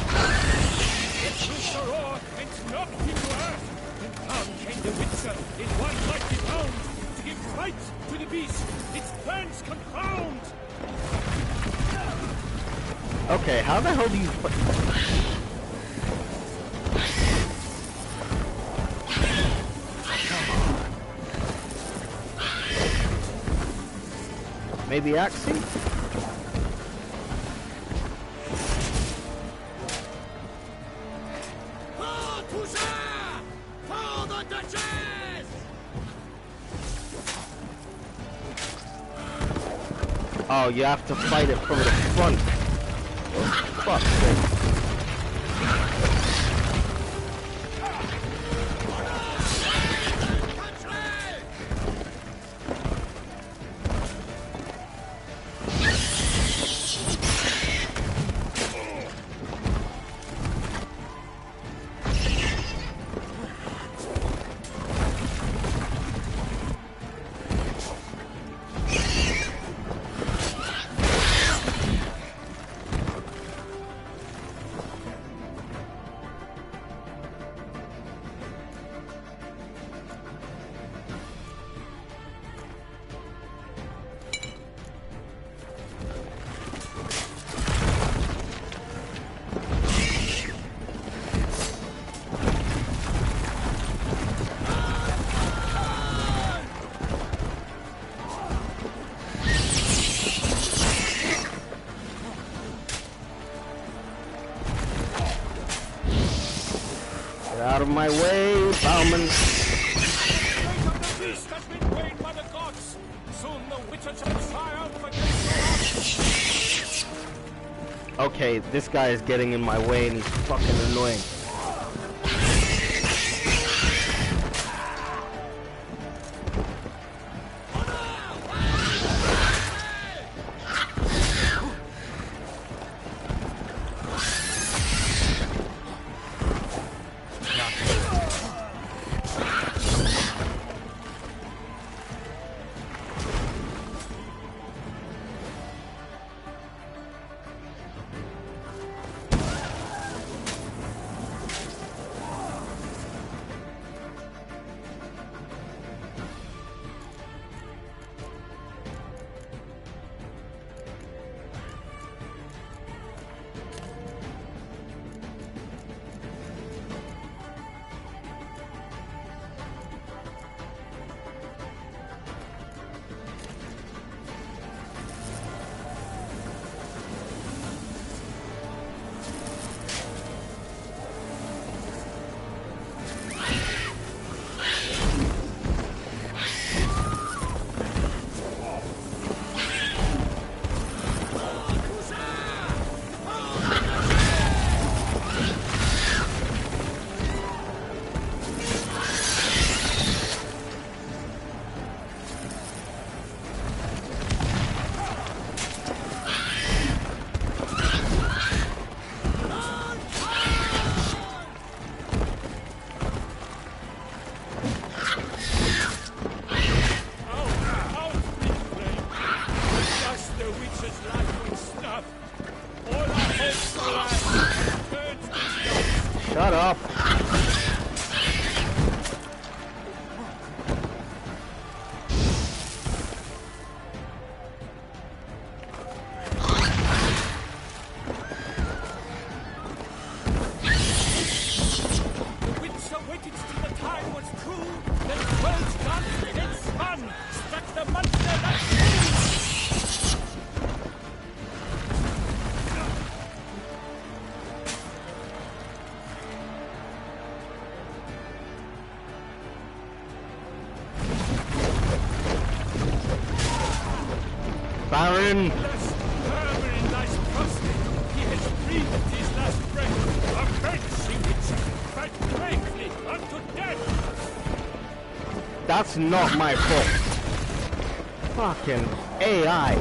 It pushed the roar and knocked him to earth. And down came the Witcher in one mighty bound to give fight to the beast. Its plans confound. Okay, how the hell do you maybe Axie? For the Duchess! Oh, you have to fight it from the front. Fuck sake. Get out of my way, Bauman. The beast has been weighed by the gods. Soon the Witcher shall triumph against the Okay, this guy is getting in my way and he's fucking annoying. Shut up. Baron! That's not my fault. Fucking AI.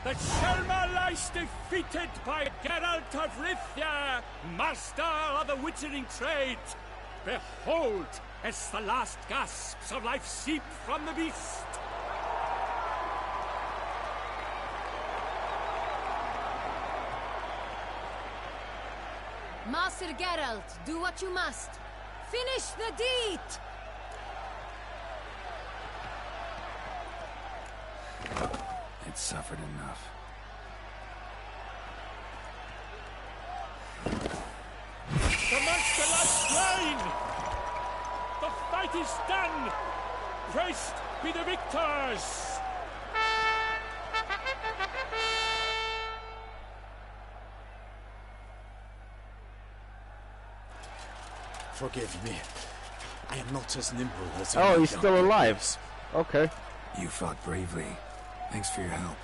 The Selma lies defeated by Geralt of Rivia, master of the witchering trade. Behold, as the last gasps of life seep from the beast. Master Geralt, do what you must. Finish the deed! It suffered enough. The monster lies slain! It is done! Christ be the victors! Forgive me. I am not as nimble as Oh, he's still alive. Okay. You fought bravely. Thanks for your help.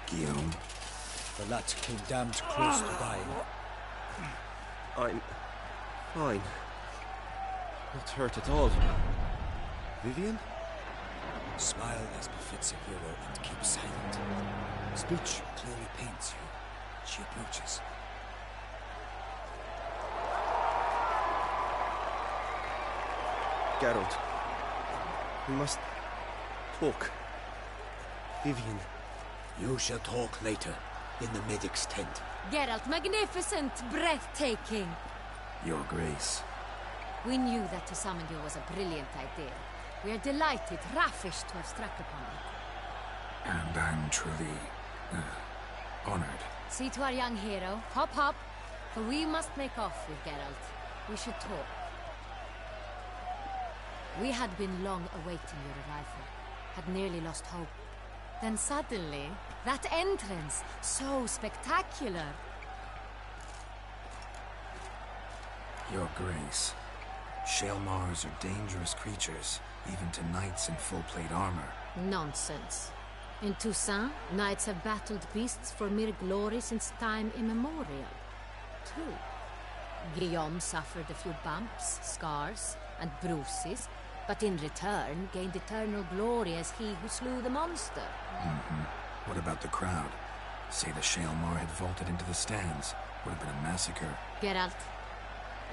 Guillaume? The lad came damned close to dying. I'm fine. Not hurt at all. Vivian? Smile as befits a hero and keep silent. Speech clearly paints you. She approaches. Geralt. We must talk. Vivian. You shall talk later, in the medic's tent. Geralt, magnificent, breathtaking. Your Grace. We knew that to summon you was a brilliant idea. We are delighted, ravished to have struck upon it. And I'm truly honored. See to our young hero. Hop, hop. For we must make off with Geralt. We should talk. We had been long awaiting your arrival. Had nearly lost hope. Then suddenly, that entrance, so spectacular. Your Grace. Shaelmars are dangerous creatures, even to knights in full plate armor. Nonsense. In Toussaint, knights have battled beasts for mere glory since time immemorial. True. Guillaume suffered a few bumps, scars, and bruises, but in return gained eternal glory as he who slew the monster. What about the crowd? Say the Shaelmar had vaulted into the stands. Would have been a massacre. Geralt,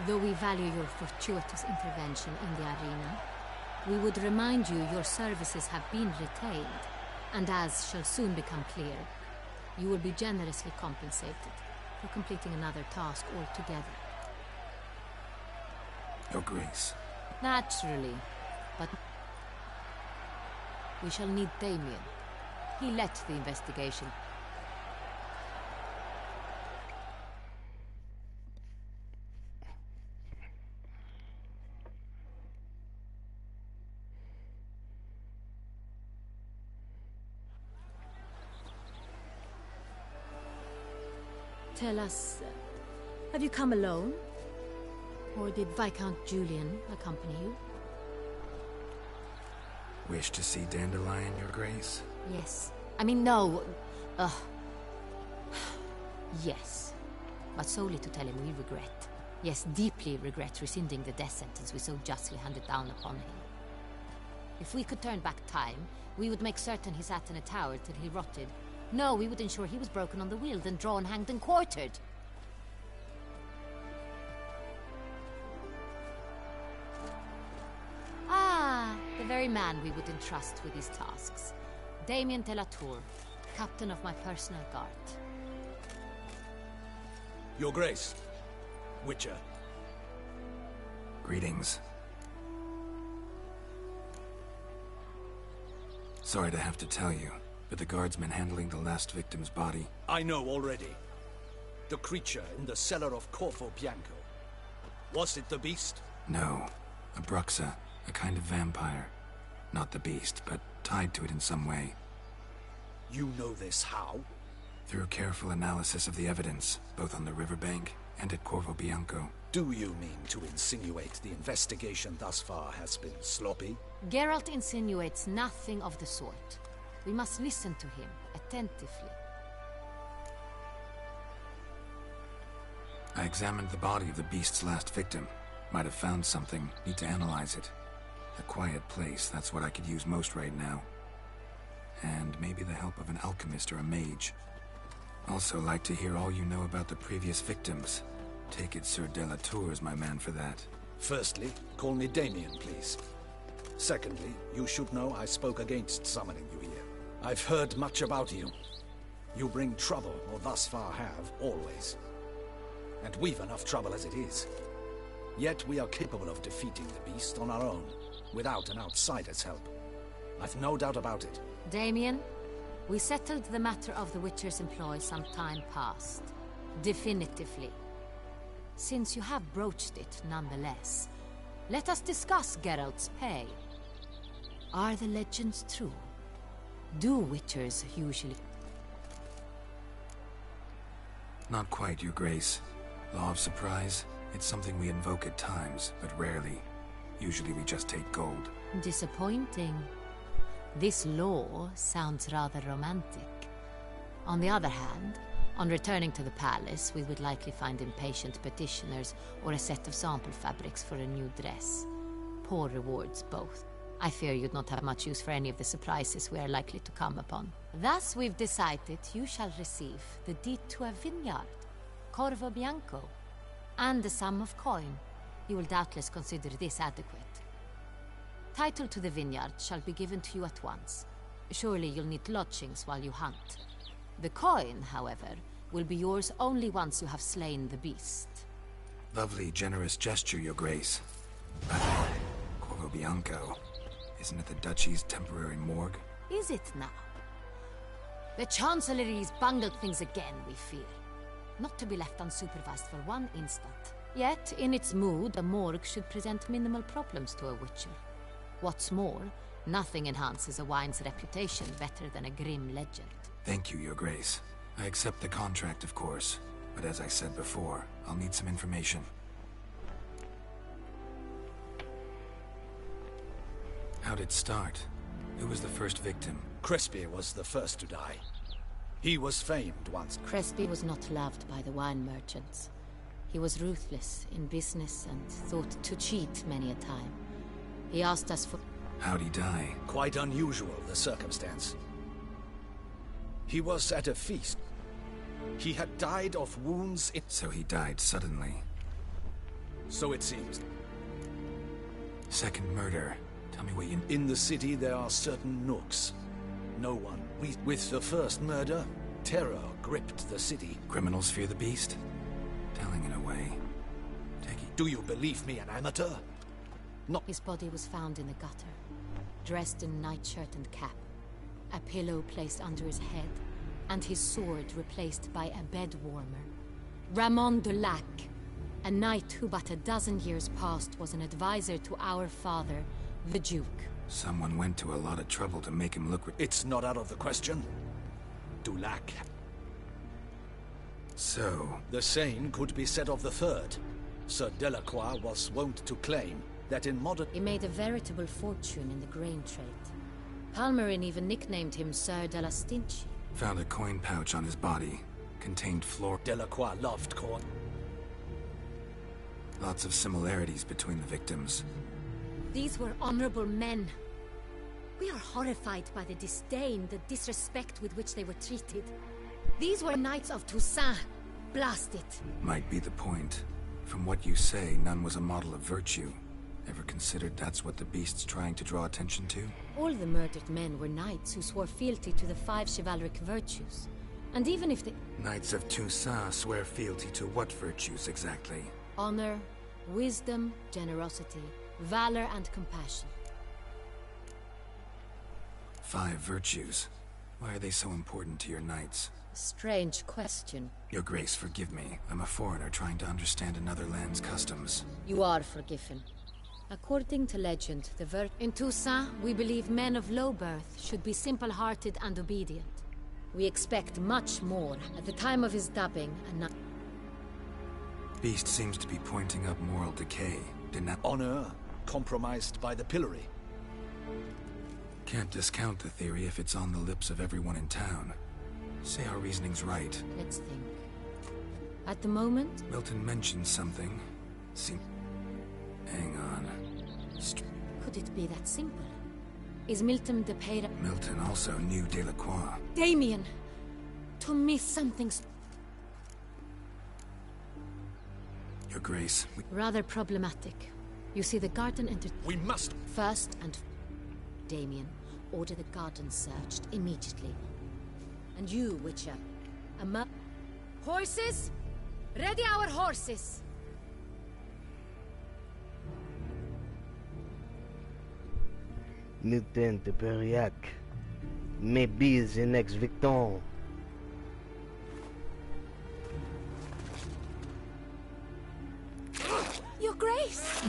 though we value your fortuitous intervention in the arena, we would remind you your services have been retained, and as shall soon become clear, you will be generously compensated for completing another task altogether. Your Grace. Naturally, but we shall need Damien. He led the investigation. Tell us, have you come alone? Or did Viscount Julian accompany you? Wish to see Dandelion, Your Grace? Yes. I mean, no. Yes. But solely to tell him we regret. Yes, deeply regret rescinding the death sentence we so justly handed down upon him. If we could turn back time, we would make certain he sat in a tower till he rotted. No, we would ensure he was broken on the wheel, then drawn, hanged, and quartered. Ah, the very man we would entrust with these tasks. Damien de la Tour, captain of my personal guard. Your Grace. Witcher. Greetings. Sorry to have to tell you, but the guardsmen handling the last victim's body... I know already. The creature in the cellar of Corvo Bianco. Was it the beast? No. A Bruxa, a kind of vampire. Not the beast, but tied to it in some way. You know this how? Through careful analysis of the evidence, both on the riverbank and at Corvo Bianco. Do you mean to insinuate the investigation thus far has been sloppy? Geralt insinuates nothing of the sort. We must listen to him attentively. I examined the body of the beast's last victim. Might have found something. Need to analyze it. A quiet place, that's what I could use most right now. And maybe the help of an alchemist or a mage. Also like to hear all you know about the previous victims. Take it Sir de la Tour is my man for that. Firstly, call me Damien, please. Secondly, you should know I spoke against summoning you here. I've heard much about you. You bring trouble, or thus far have, always. And we've enough trouble as it is. Yet we are capable of defeating the beast on our own, without an outsider's help. I've no doubt about it. Damien, we settled the matter of the Witcher's employ some time past. Definitively. Since you have broached it nonetheless, let us discuss Geralt's pay. Are the legends true? Do witchers usually... Not quite, Your Grace. Law of surprise, it's something we invoke at times, but rarely. Usually we just take gold. Disappointing. This law sounds rather romantic. On the other hand, on returning to the palace, we would likely find impatient petitioners or a set of sample fabrics for a new dress. Poor rewards, both. I fear you'd not have much use for any of the surprises we are likely to come upon. Thus, we've decided you shall receive the deed to a vineyard, Corvo Bianco, and the sum of coin. You will doubtless consider this adequate. Title to the vineyard shall be given to you at once. Surely you'll need lodgings while you hunt. The coin, however, will be yours only once you have slain the beast. Lovely, generous gesture, Your Grace. But Corvo Bianco, isn't it the Duchy's temporary morgue? Is it now? The Chancellery's bungled things again, we fear. Not to be left unsupervised for one instant. Yet, in its mood, a morgue should present minimal problems to a witcher. What's more, nothing enhances a wine's reputation better than a grim legend. Thank you, Your Grace. I accept the contract, of course. But as I said before, I'll need some information. How'd it start? Who was the first victim? Crespi was the first to die. He was famed once. Crespi was not loved by the wine merchants. He was ruthless in business and thought to cheat many a time. He asked us for... How'd he die? Quite unusual, the circumstance. He was at a feast. He had died of wounds in... So he died suddenly. So it seems. Second murder. Tell me what you... In the city there are certain nooks. No one. With the first murder, terror gripped the city. Criminals fear the beast? Telling in a way. Do you believe me, an amateur? No. His body was found in the gutter, dressed in nightshirt and cap, a pillow placed under his head, and his sword replaced by a bed warmer. Ramon de Lac, a knight who but a dozen years past was an advisor to our father, the Duke. Someone went to a lot of trouble to make him look... It's not out of the question. Dulac. So... The same could be said of the third. Sir Delacroix was wont to claim that in modern... He made a veritable fortune in the grain trade. Palmerin even nicknamed him Sir de la Stinchi. Found a coin pouch on his body. Contained floor... Delacroix loved corn. Lots of similarities between the victims. These were honorable men. We are horrified by the disdain, the disrespect with which they were treated. These were knights of Toussaint. Blast it. Might be the point. From what you say, none was a model of virtue. Ever considered that's what the beast's trying to draw attention to? All the murdered men were knights who swore fealty to the 5 chivalric virtues. And even if they... Knights of Toussaint swear fealty to what virtues exactly? Honor, wisdom, generosity, valor, and compassion. 5 virtues. Why are they so important to your knights? Strange question. Your Grace, forgive me. I'm a foreigner trying to understand another land's customs. You are forgiven. According to legend, in Toussaint, we believe men of low birth should be simple-hearted and obedient. We expect much more. At the time of his dubbing, Beast seems to be pointing up moral decay. Honor compromised by the pillory. Can't discount the theory if it's on the lips of everyone in town. Say our reasoning's right. Let's think. At the moment... Milton mentioned something. Hang on. Could it be that simple? Is Milton de Peyrac... Milton also knew Delacroix. Damien! To me something's... Your Grace, Rather problematic. You see, the garden entered... We must... First and... Damien, order the garden searched immediately. And you, Witcher, Horses? Ready our horses! Milton de Peyrac may be the next victim. Grace!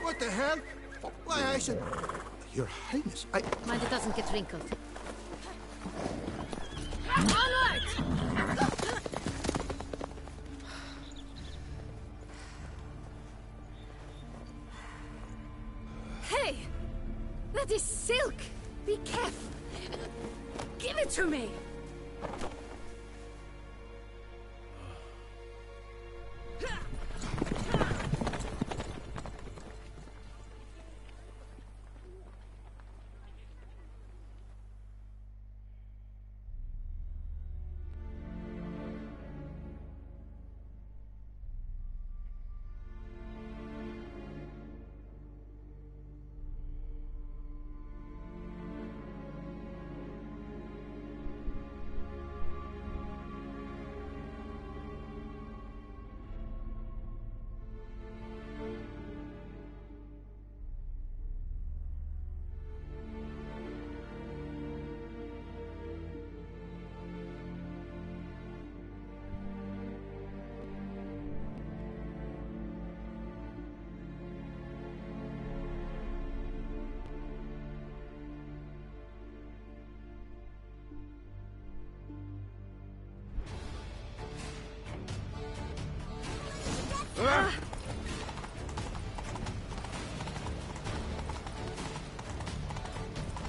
What the hell? Why, I should... Your Highness, I... Mind it doesn't get wrinkled. Onward! Hey! That is silk! Be careful! Give it to me!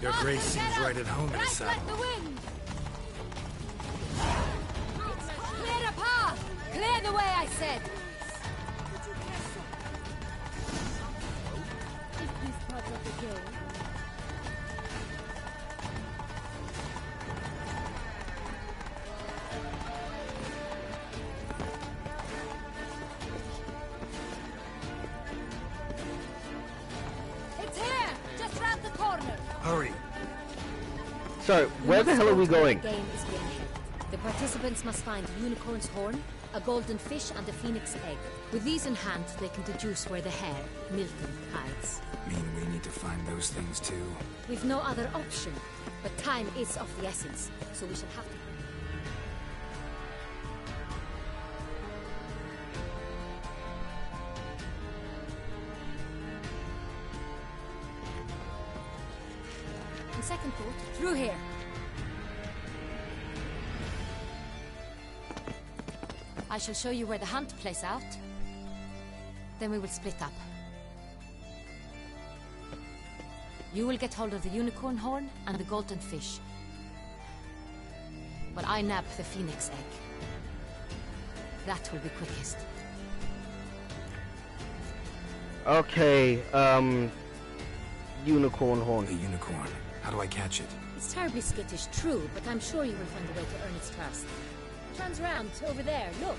Your Grace seems right at home in a saddle. Like the wind! Clear a path! Clear the way, I said! Is this part of the game? It's here! Just round the corner! Hurry! So, where the hell are we going? The game is being held. The participants must find a unicorn's horn, a golden fish, and a phoenix egg. With these in hand, they can deduce where the hare, Milton, hides. Mean we need to find those things too? We've no other option, but time is of the essence, so we shall have to... On second thought, through here. I shall show you where the hunt plays out. Then we will split up. You will get hold of the unicorn horn and the golden fish, while I nab the phoenix egg. That will be quickest. Okay, unicorn horn. The unicorn. How do I catch it? It's terribly skittish, true, but I'm sure you will find a way to earn its trust. Turns round, over there, look.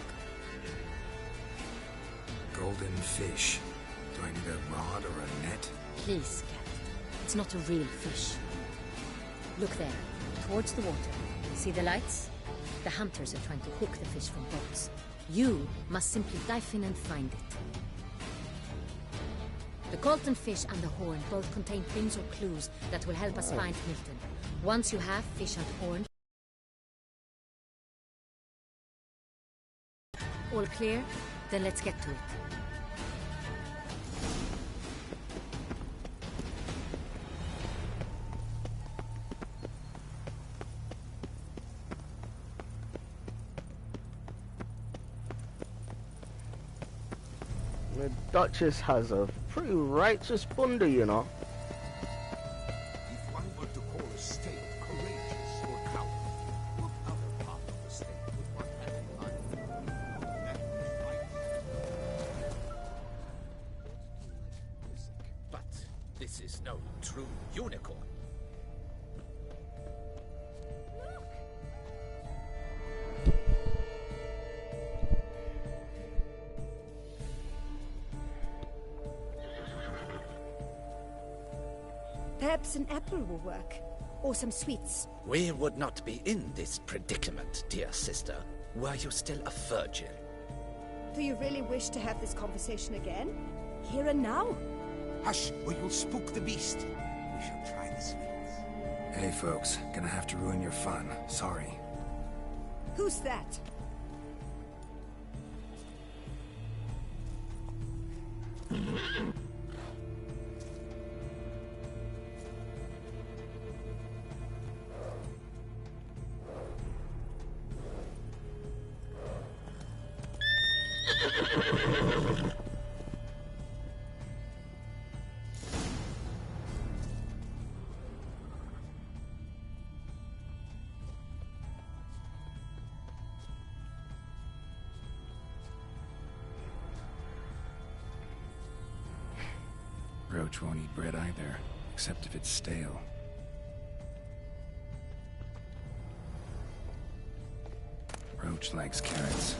Golden fish. Do I need a rod or a net? Please, Captain. It's not a real fish. Look there, towards the water. See the lights? The hunters are trying to hook the fish from boats. You must simply dive in and find it. The golden fish and the horn both contain pins or clues that will help us find Milton. Once you have fish and horn... All clear? Then let's get to it. The Duchess has a pretty righteous bunda, you know. If one were to call a state courageous or cowardly, what other part of the state would one have in mind? But this is no true unicorn. Perhaps an apple will work. Or some sweets. We would not be in this predicament, dear sister, were you still a virgin. Do you really wish to have this conversation again? Here and now? Hush, or you'll spook the beast. We shall try the sweets. Hey, folks. Gonna have to ruin your fun. Sorry. Who's that? Roach won't eat bread either, except if it's stale. Roach likes carrots.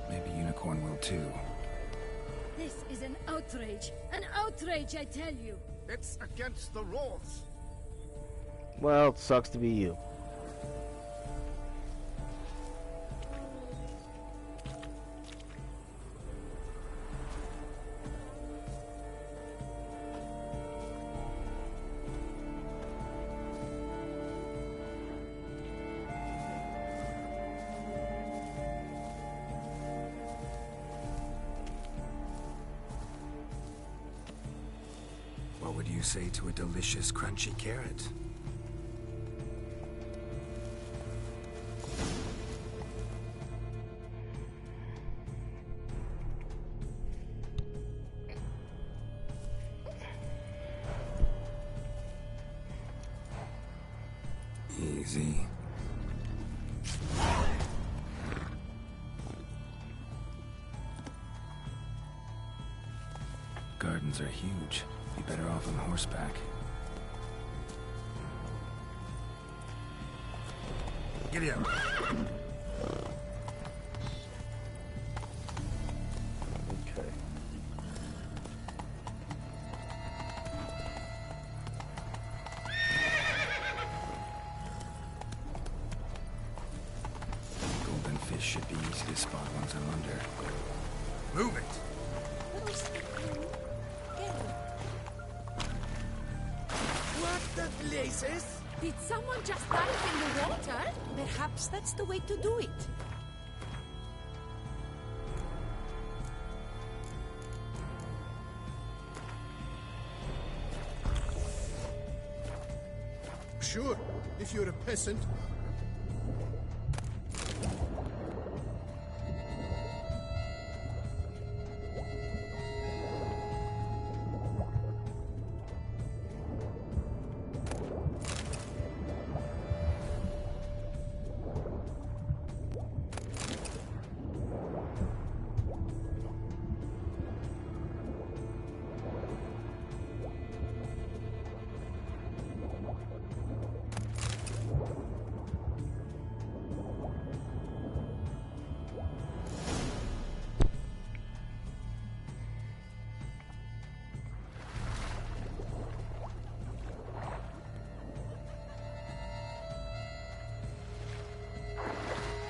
Maybe Unicorn will too. This is an outrage! An outrage, I tell you! It's against the rules. Well, it sucks to be you. What would you say to a delicious, crunchy carrot? Easy. Gardens are huge. Be better off on horseback. Giddy up. Okay. Golden fish should be easy to spot once I'm under. Move it! What the blazes? Did someone just dive in the water? Perhaps that's the way to do it. Sure, if you're a peasant.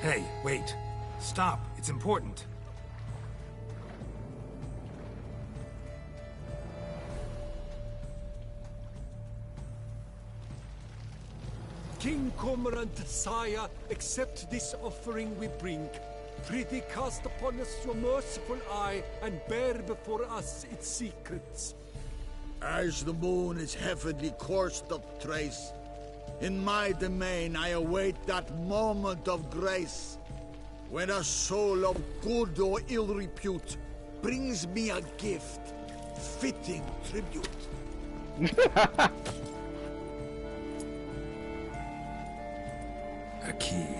Hey, wait. Stop. It's important. King Cormorant, sire, accept this offering we bring. Prithee cast upon us your merciful eye, and bear before us its secrets. As the moon is heavily coursed of trace, in my domain I await that moment of grace, when a soul of good or ill repute brings me a gift, fitting tribute. A key.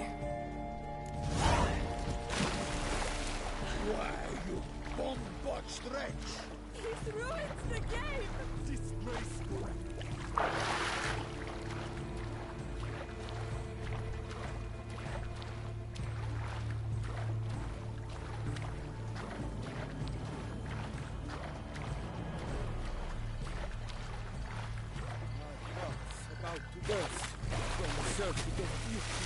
Why, you bomb-botched wretch! This ruins the game! Disgraceful! About to burst from the circuit of beauty.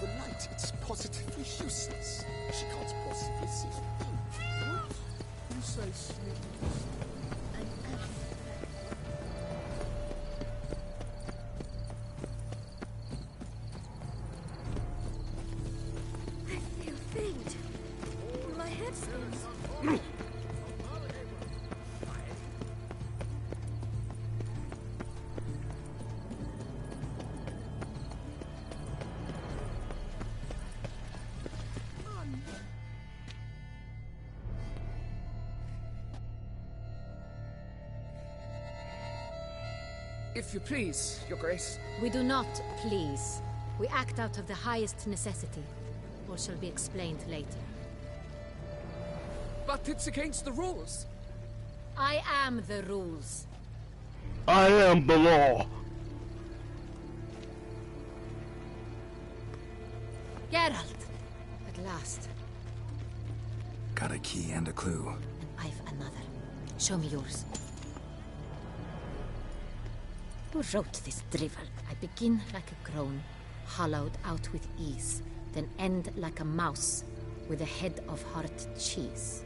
The light, it's positively useless. She can't possibly see a thing. What? so sweet. I feel faint. My head spins. If you please, Your Grace. We do not please. We act out of the highest necessity. Or shall be explained later. But it's against the rules. I am the rules. I am the law. Geralt! At last. Got a key and a clue. I've another. Show me yours. Who wrote this drivel? I begin like a groan, hollowed out with ease, then end like a mouse, with a head of hard cheese.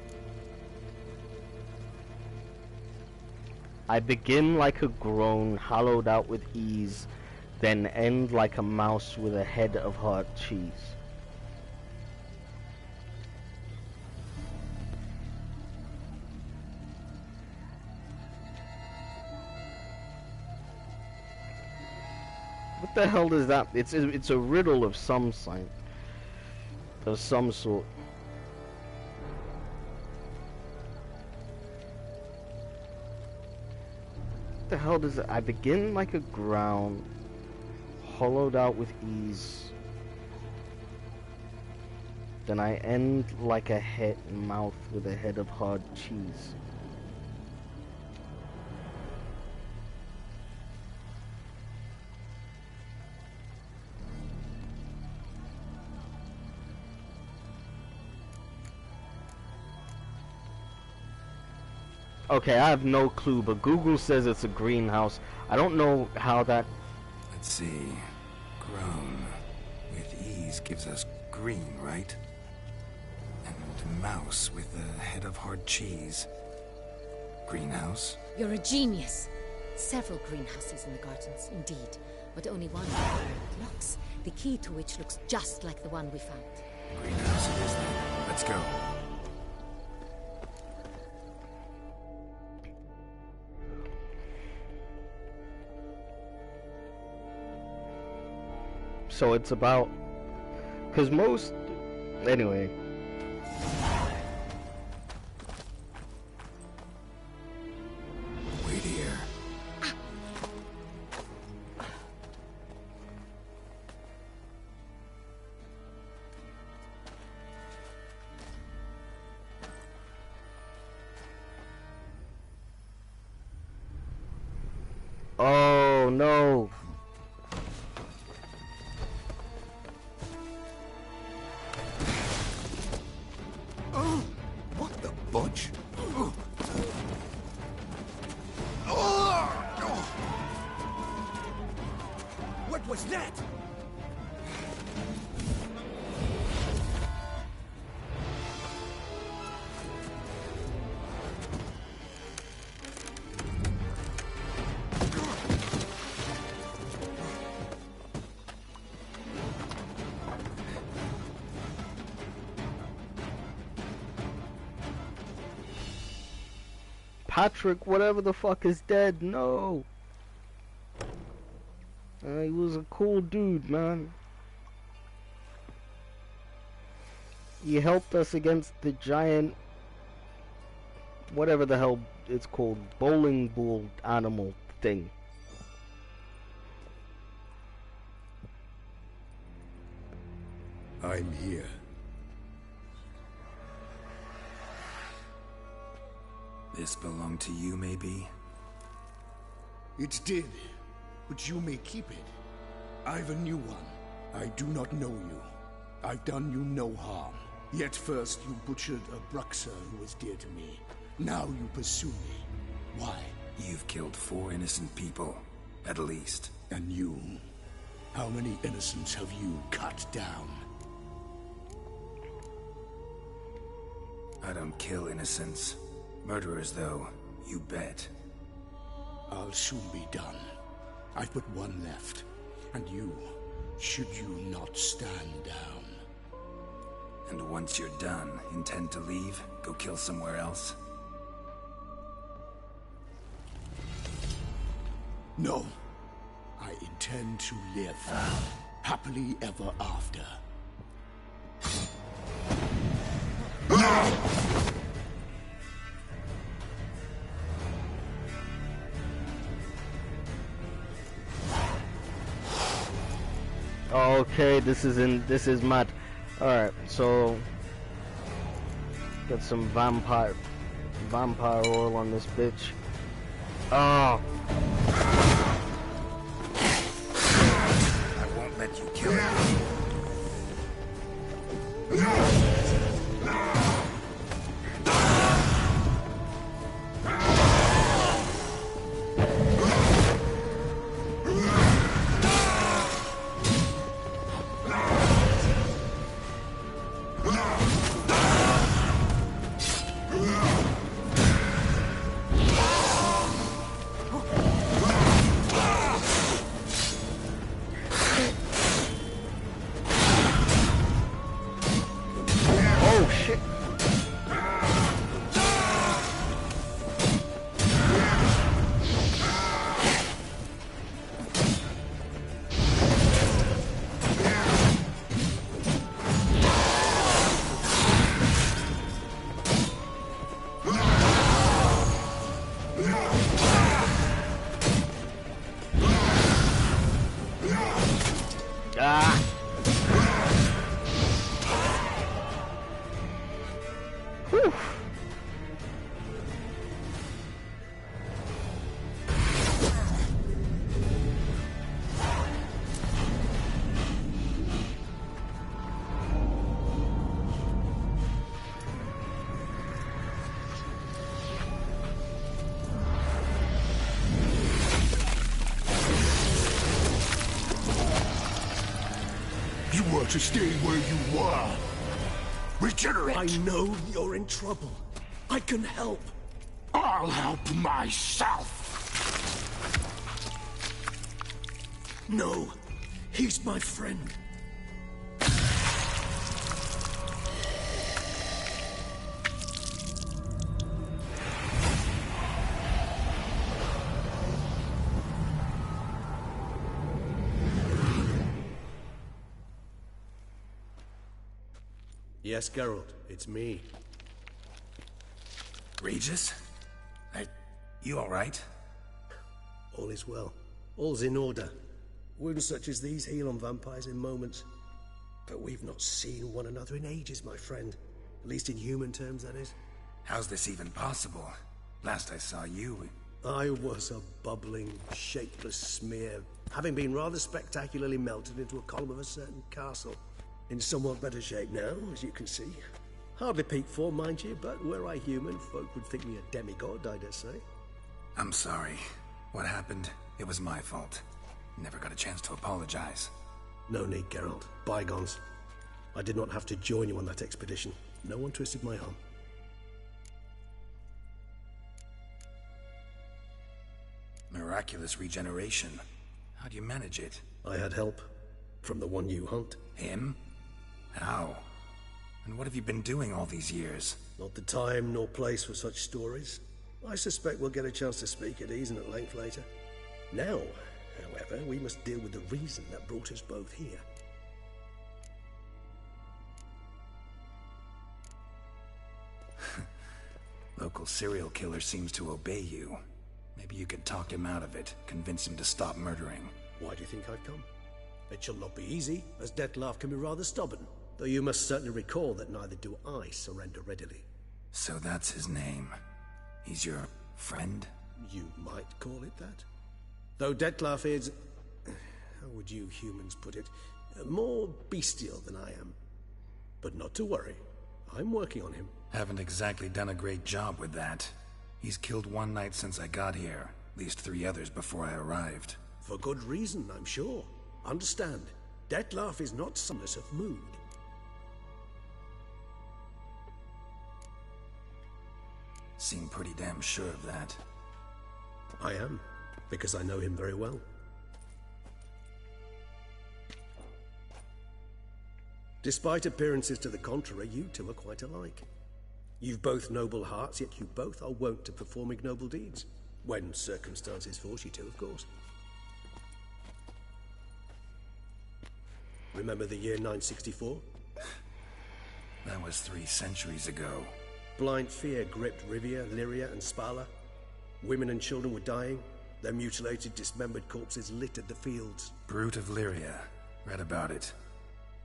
I begin like a groan, hollowed out with ease, then end like a mouse with a head of hard cheese. What the hell is that? It's a riddle of some sign, of some sort. What the hell does it? I begin like a ground, hollowed out with ease. Then I end like a mouth with a head of hard cheese. Okay, I have no clue, but Google says it's a greenhouse. I don't know how that... Let's see. Grown with ease gives us green, right? And mouse with a head of hard cheese. Greenhouse? You're a genius. Several greenhouses in the gardens, indeed, but only one locks, the key to which looks just like the one we found. Greenhouse it is then. Let's go. So it's about... Because most... Anyway. Wait here. Oh, no. Bunch. What was that? Patrick, whatever the fuck, is dead. No. He was a cool dude, man. He helped us against the giant, whatever the hell it's called, bowling ball animal thing. I'm here. This belonged to you, maybe? It did, but you may keep it. I've a new one. I do not know you. I've done you no harm. Yet first you butchered a Bruxer who was dear to me. Now you pursue me. Why? You've killed 4 innocent people, at least. And you? How many innocents have you cut down? I don't kill innocents. Murderers, though, you bet. I'll soon be done. I've but one left. And you, should you not stand down. And once you're done, intend to leave? Go kill somewhere else? No. I intend to live. Happily ever after. Okay, this is mad. Alright, so get some vampire oil on this bitch. Oh, I won't let you kill him. To stay where you were. Regenerate! I know you're in trouble. I can help. I'll help myself. No, he's my friend. Yes, Geralt, it's me. Regis? You alright? All is well. All's in order. Wounds such as these heal on vampires in moments. But we've not seen one another in ages, my friend. At least in human terms, that is. How's this even possible? Last I saw you... I was a bubbling, shapeless smear, having been rather spectacularly melted into a column of a certain castle. In somewhat better shape now, as you can see. Hardly peak form, mind you, but were I human, folk would think me a demigod, I dare say. I'm sorry. What happened, it was my fault. Never got a chance to apologize. No need, Geralt. Bygones. I did not have to join you on that expedition. No one twisted my arm. Miraculous regeneration. How do you manage it? I had help. From the one you hunt. Him? How? And what have you been doing all these years? Not the time nor place for such stories. I suspect we'll get a chance to speak at ease and at length later. Now, however, we must deal with the reason that brought us both here. Local serial killer seems to obey you. Maybe you could talk him out of it, convince him to stop murdering. Why do you think I've come? It shall not be easy, as Dettlaff can be rather stubborn. Though you must certainly recall that neither do I surrender readily. So that's his name. He's your friend? You might call it that. Though Dettlaff is... how would you humans put it? More bestial than I am. But not to worry. I'm working on him. Haven't exactly done a great job with that. He's killed one knight since I got here. At least 3 others before I arrived. For good reason, I'm sure. Understand, Dettlaff is not soreness of mood. Seem pretty damn sure of that. I am, because I know him very well. Despite appearances to the contrary, you two are quite alike. You've both noble hearts, yet you both are wont to perform ignoble deeds. When circumstances force you to, of course. Remember the year 964? That was 3 centuries ago. Blind fear gripped Rivia, Lyria, and Spala. Women and children were dying. Their mutilated, dismembered corpses littered the fields. Brute of Lyria. Read about it.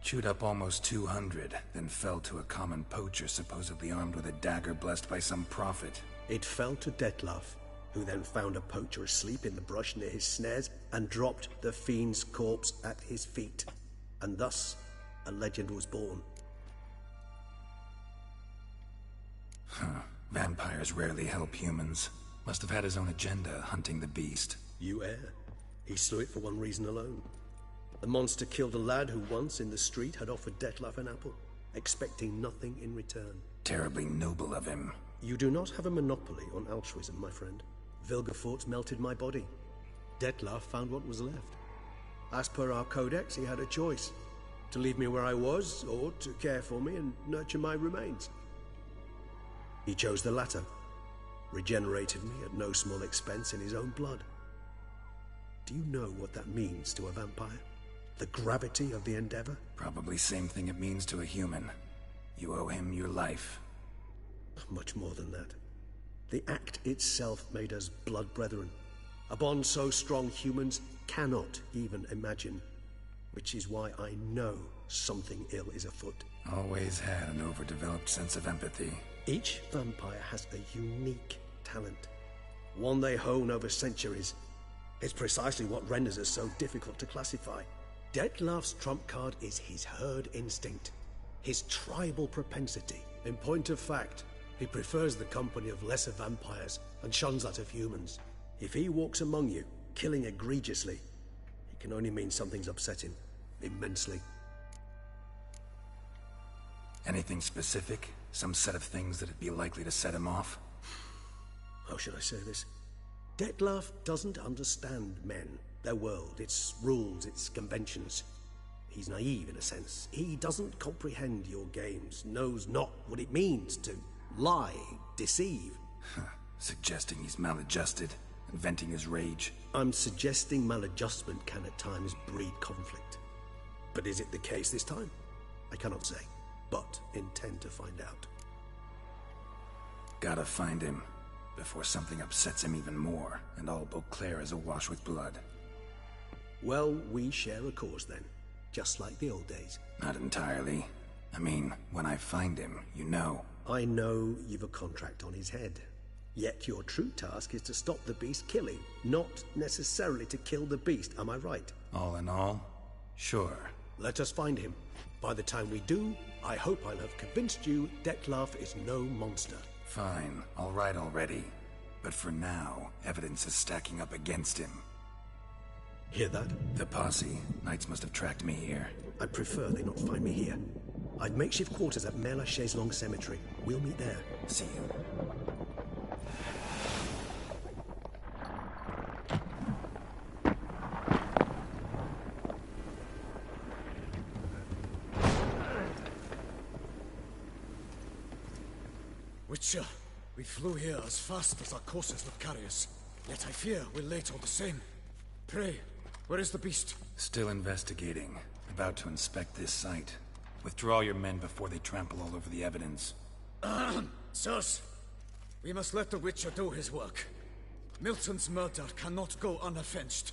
Chewed up almost 200, then fell to a common poacher supposedly armed with a dagger blessed by some prophet. It fell to Dettlaff, who then found a poacher asleep in the brush near his snares and dropped the fiend's corpse at his feet. And thus, a legend was born. Huh. Vampires rarely help humans. Must have had his own agenda, hunting the beast. You err. He slew it for one reason alone. The monster killed a lad who once, in the street, had offered Dettlaff an apple, expecting nothing in return. Terribly noble of him. You do not have a monopoly on altruism, my friend. Vilgefortz melted my body. Dettlaff found what was left. As per our codex, he had a choice. To leave me where I was, or to care for me and nurture my remains. He chose the latter. Regenerated me at no small expense in his own blood. Do you know what that means to a vampire? The gravity of the endeavor? Probably same thing it means to a human. You owe him your life. Much more than that. The act itself made us blood brethren. A bond so strong humans cannot even imagine. Which is why I know something ill is afoot. Always had an overdeveloped sense of empathy. Each vampire has a unique talent. One they hone over centuries. It's precisely what renders us so difficult to classify. Dettlaff's trump card is his herd instinct, his tribal propensity. In point of fact, he prefers the company of lesser vampires and shuns that of humans. If he walks among you, killing egregiously, it can only mean something's upset him, immensely. Anything specific? Some set of things that'd be likely to set him off? How should I say this? Dettlaff doesn't understand men, their world, its rules, its conventions. He's naive in a sense. He doesn't comprehend your games, knows not what it means to lie, deceive. Suggesting he's maladjusted and venting his rage. I'm suggesting maladjustment can at times breed conflict. But is it the case this time? I cannot say, but intend to find out. Gotta find him before something upsets him even more, and all Beauclair is awash with blood. Well, we share a cause then, just like the old days. Not entirely. I mean, when I find him, you know. I know you've a contract on his head. Yet your true task is to stop the beast killing, not necessarily to kill the beast, am I right? All in all, sure. Let us find him. By the time we do, I hope I'll have convinced you Dettlaff is no monster. Fine, all right already. But for now, evidence is stacking up against him. Hear that? The posse. Knights must have tracked me here. I'd prefer they not find me here. I'd makeshift quarters at Mère Lachaise-Longue Cemetery. We'll meet there. See you. Witcher, we flew here as fast as our courses would carry us. Yet I fear we're late all the same. Pray, where is the beast? Still investigating. About to inspect this site. Withdraw your men before they trample all over the evidence. Sirs, we must let the Witcher do his work. Milton's murder cannot go unavenged.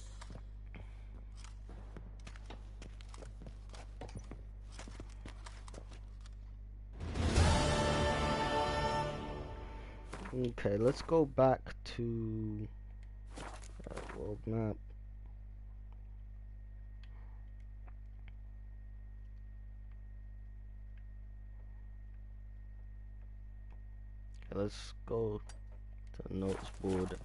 Okay, let's go back to world map. Okay, let's go to the notes board.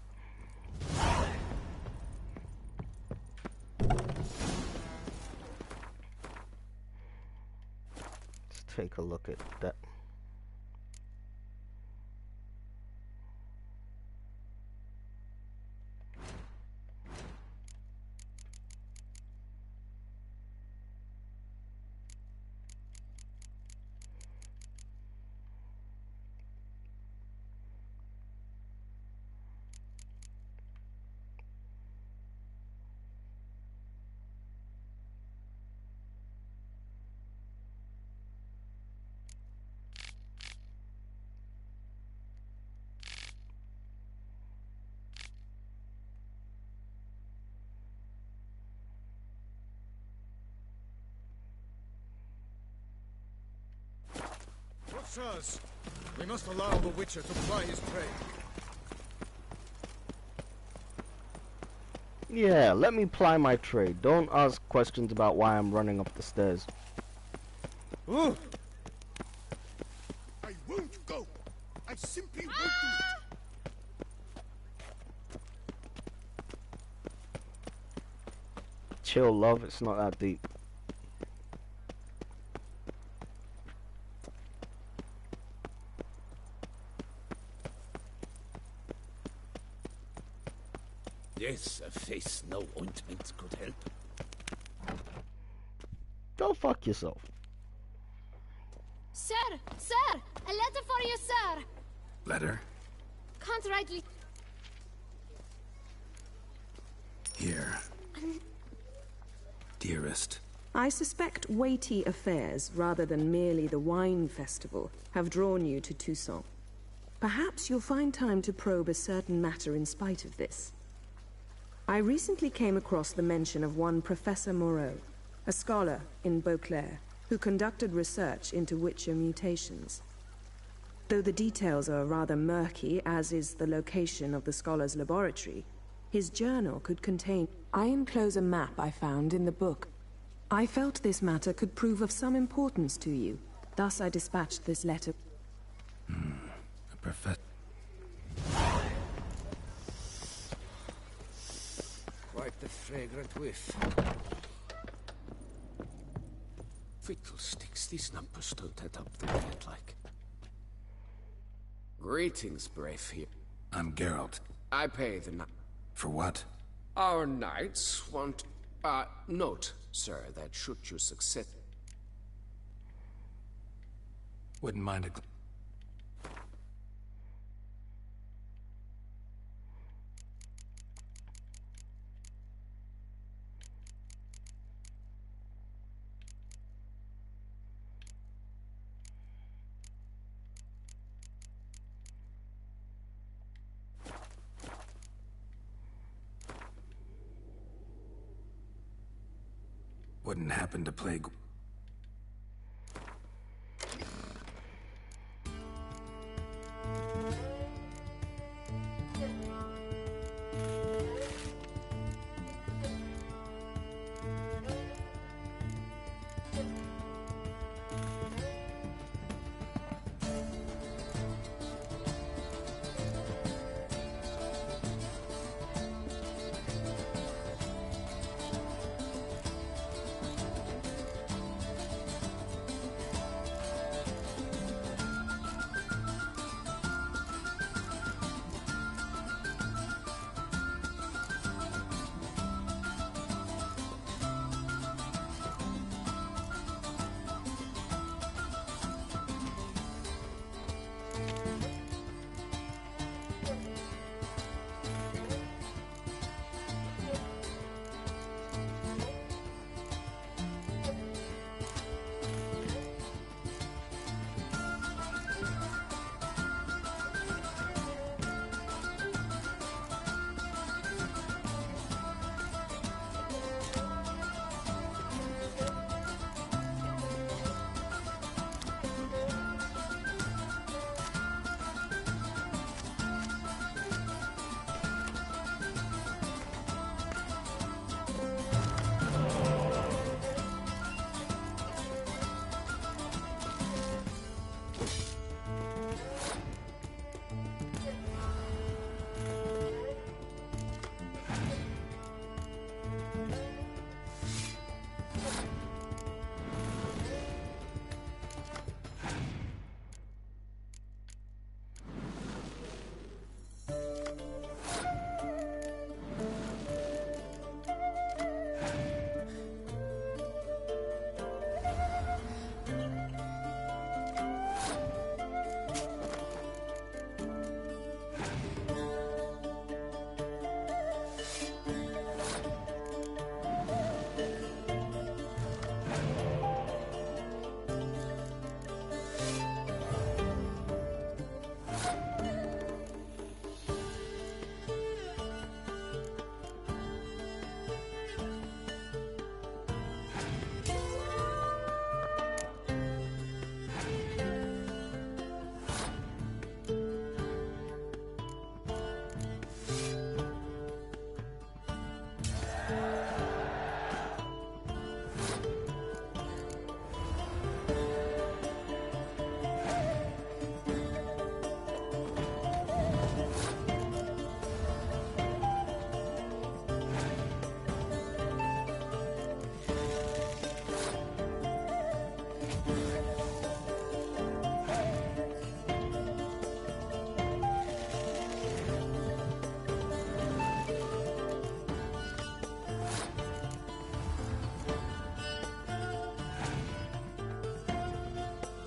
Let's take a look at that. Sirs, we must allow the Witcher to ply his trade. Yeah, let me ply my trade. Don't ask questions about why I'm running up the stairs. Ooh. I won't go. I simply won't do it. Chill, love. It's not that deep. Yes, a face no ointment could help. Go fuck yourself. Sir! Sir! A letter for you, sir! Letter? Can't rightly... Here. Dearest. I suspect weighty affairs, rather than merely the wine festival, have drawn you to Toussaint. Perhaps you'll find time to probe a certain matter in spite of this. I recently came across the mention of one Professor Moreau, a scholar in Beauclair, who conducted research into Witcher mutations. Though the details are rather murky, as is the location of the scholar's laboratory, his journal could contain... I enclose a map I found in the book. I felt this matter could prove of some importance to you. Thus I dispatched this letter. A professor. Quite the fragrant whiff. Fiddlesticks, these numbers don't add up the way I'd like. Greetings, brave here. I'm Geralt. I pay the night. For what? Our knights want... note, sir, that should you succeed... Wouldn't mind a... Wouldn't happen to play...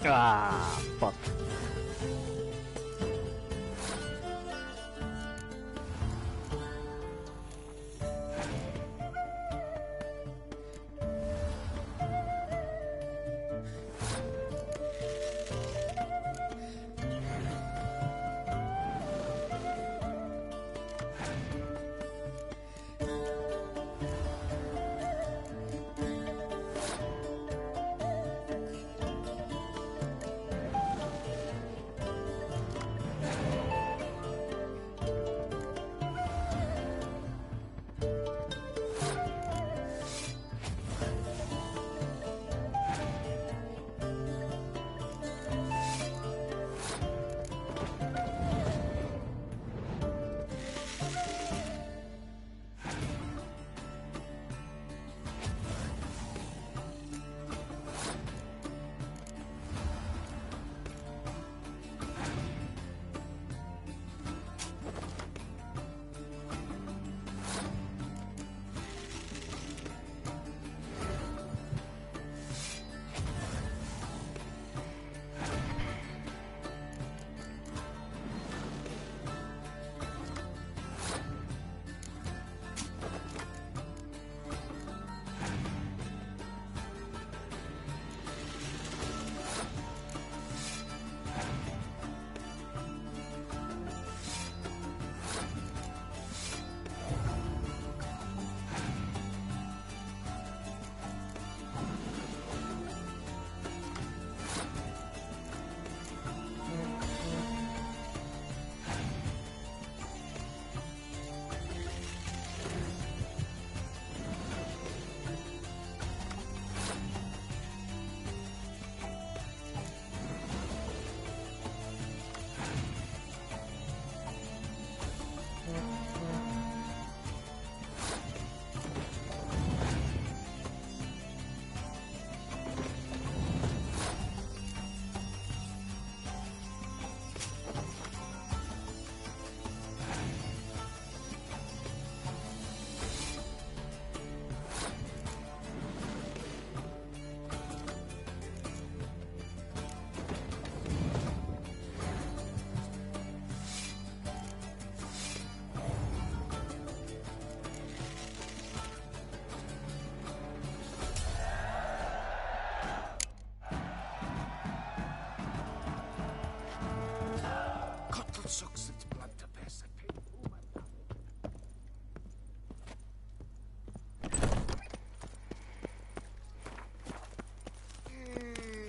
Ah, fuck.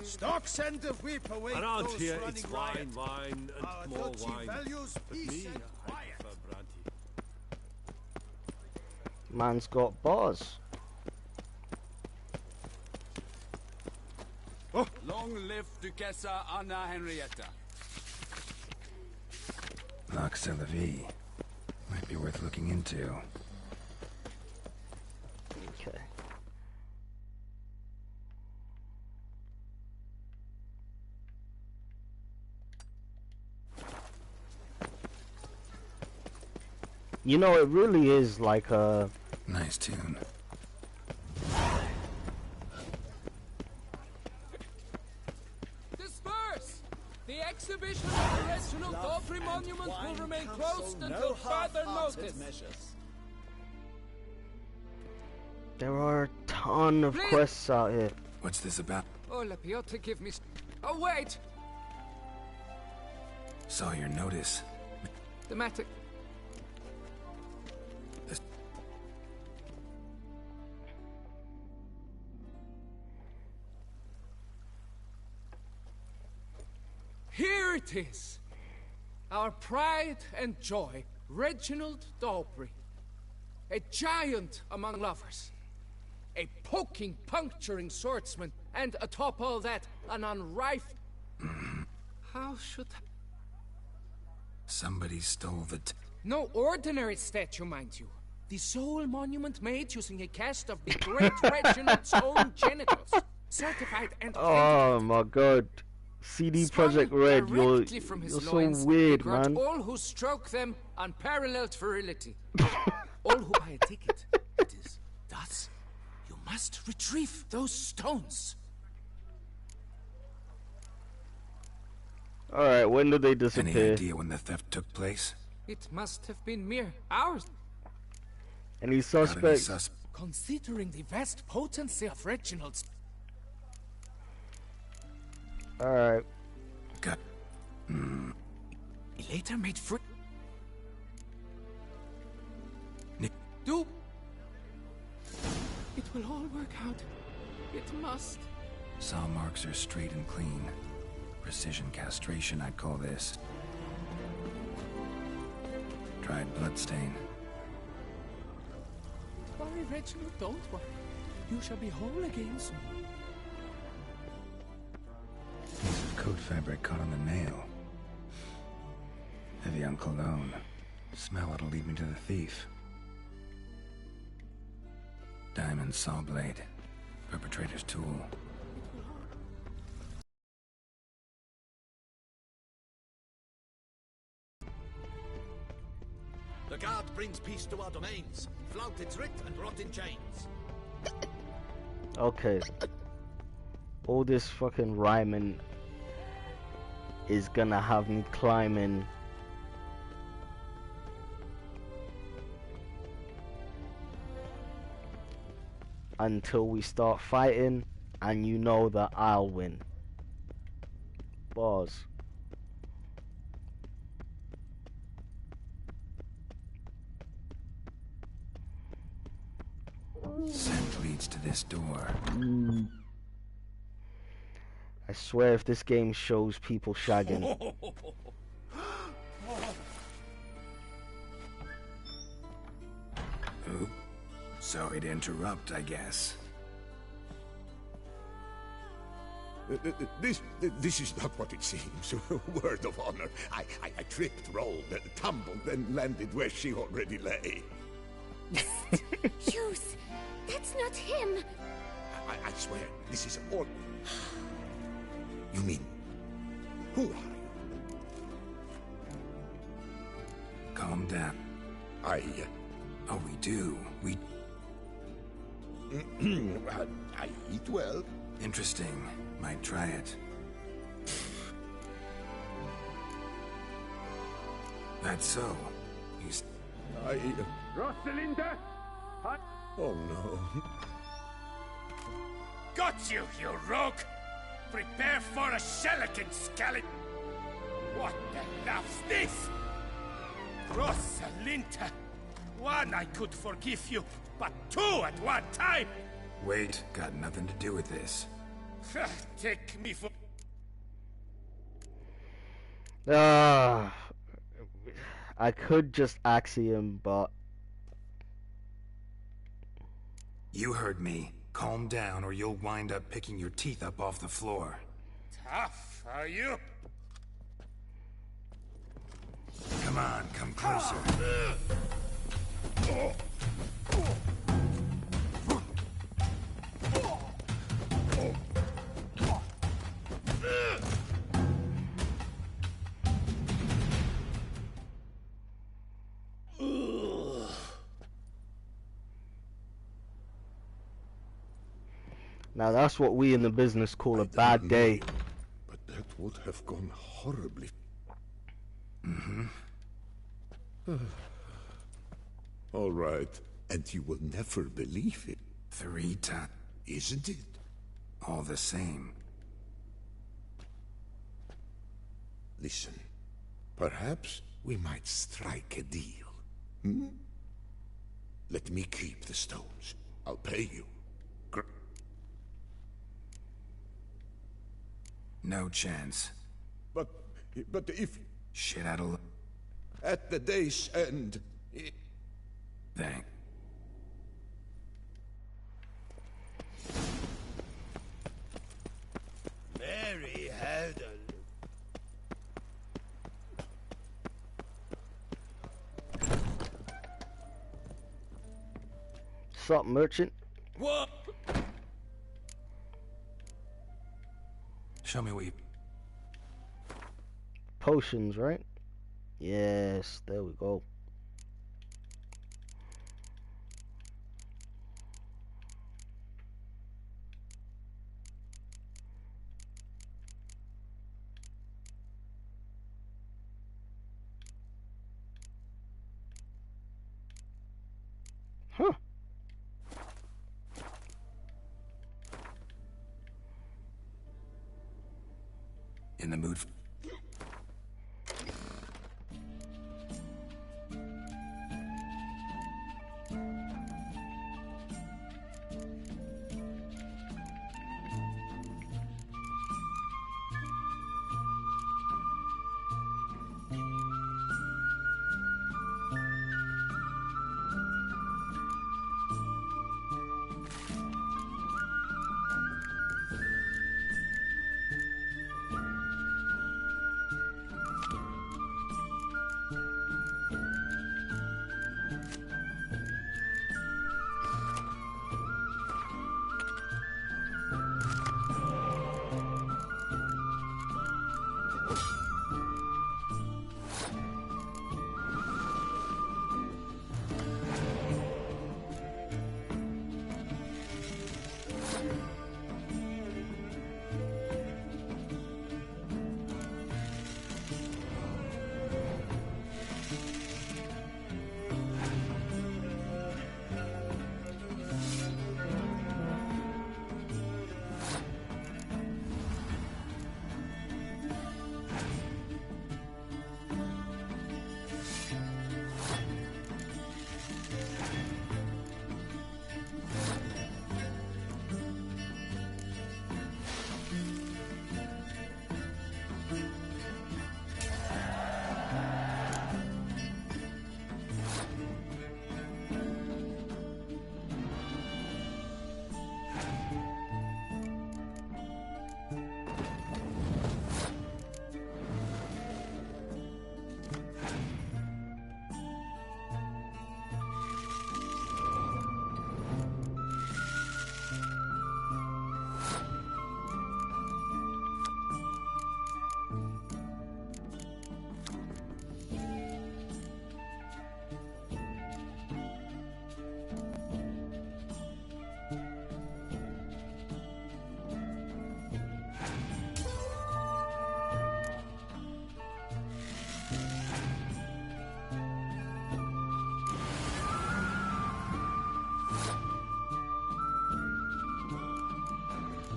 Stocks and the whip away. Around those here, running it's riot. wine, and Our more duchy wine. values But peace me, and I quiet. prefer brandy. Man's got bars. Oh. Long live Duchessa Anna Henrietta. Nox de la Vie. Might be worth looking into. Okay. You know, it really is like a nice tune. Disperse! The exhibition of the Reginald Daubry Monument will remain closed until further notice. There are a ton of quests out here. What's this about? Oh, Lapiota, give me... Oh, wait! Saw your notice. The matter... Here it is! Our pride and joy, Reginald Daubry. A giant among lovers. A poking, puncturing swordsman, and atop all that, an unrifled... How should... Somebody stole the... No ordinary statue, mind you. The sole monument made using a cast of the great Reginald's own genitals. Certified and Oh my god. CD Projekt Red, you're so weird, man. All who stroke them unparalleled virility. All who buy a ticket. It is thus you must retrieve those stones. Alright, when did they Any disappear? idea when the theft took place? It must have been mere hours. Any suspects? Considering the vast potency of Reginald's... Alright. Got... He later made free... Do... It will all work out. It must. Saw marks are straight and clean. Precision castration, I'd call this. Dried bloodstain. Worry, Reginald, don't worry. You shall be whole again soon. Piece of coat fabric caught on the nail. Heavy on cologne. Smell it'll lead me to the thief. Diamond saw blade. Perpetrator's tool. The guard brings peace to our domains. Flout its writ and rot in chains. Okay. All this fucking rhyming is gonna have me climbing until we start fighting, and you know that I'll win. Bars. Scent leads to this door. I swear if this game shows people shagging. Oop. Sorry to interrupt, I guess. This is not what it seems. Word of honor. I tripped, rolled, tumbled, then landed where she already lay. Youth, that's not him. I swear, this is all... You mean... Who are you? Calm down. I... Oh, we do. We... I eat well. Interesting. Might try it. That's so. He's... Rosalinda! Oh no. Got you, you rogue! Prepare for a shellacking, skeleton! What the laugh's this? Rosalinda! One, I could forgive you, but two at one time! Wait, got nothing to do with this. Take me for... I could just axiom, but... You heard me. Calm down or you'll wind up picking your teeth up off the floor. Tough, are you? Come on, come closer. Now that's what we in the business call a bad day. But that would have gone horribly. All right. And you will never believe it. 3 times. Isn't it? All the same. Listen. Perhaps we might strike a deal. Hmm? Let me keep the stones. I'll pay you. No chance. But if... Shit out of... At the day's end... Thank. Mary had Sup, merchant? What? Show me what you... Potions, right? Yes, there we go. Huh. In the mood for...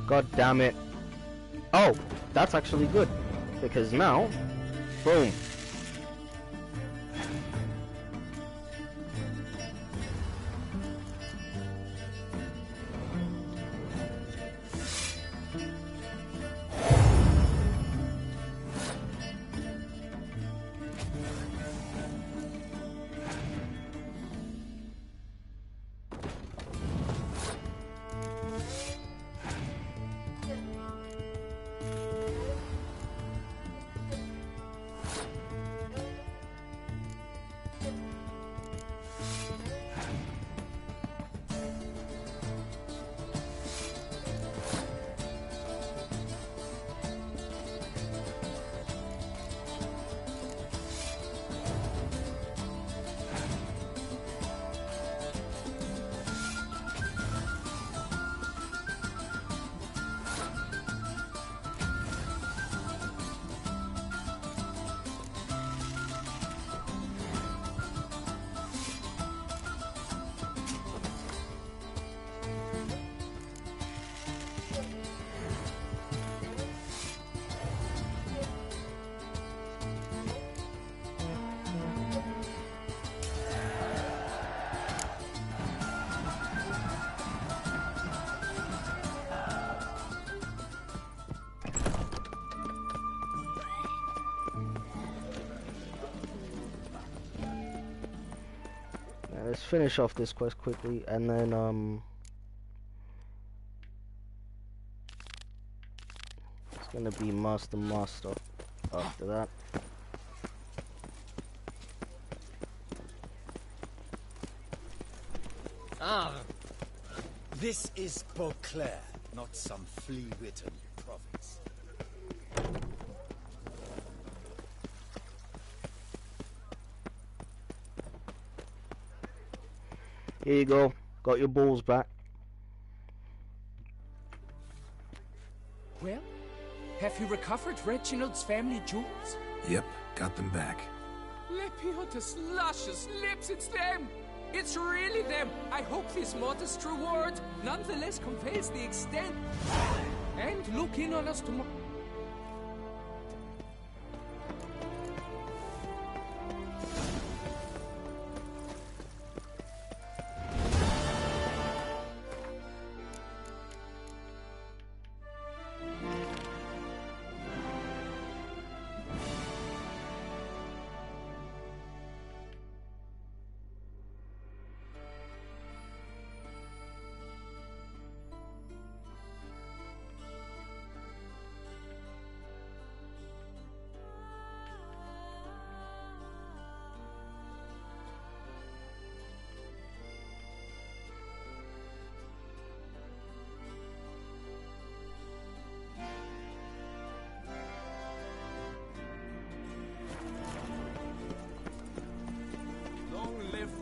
God damn it. Oh, that's actually good. Because now, boom. Let's finish off this quest quickly, and then it's gonna be Master after that. Ah, this is Beauclair, not some flea-bitten province. Here you go. Got your balls back. Well, have you recovered Reginald's family jewels? Yep, got them back. Lepiota's luscious lips, it's them! It's really them! I hope this modest reward nonetheless conveys the extent. And look in on us tomorrow.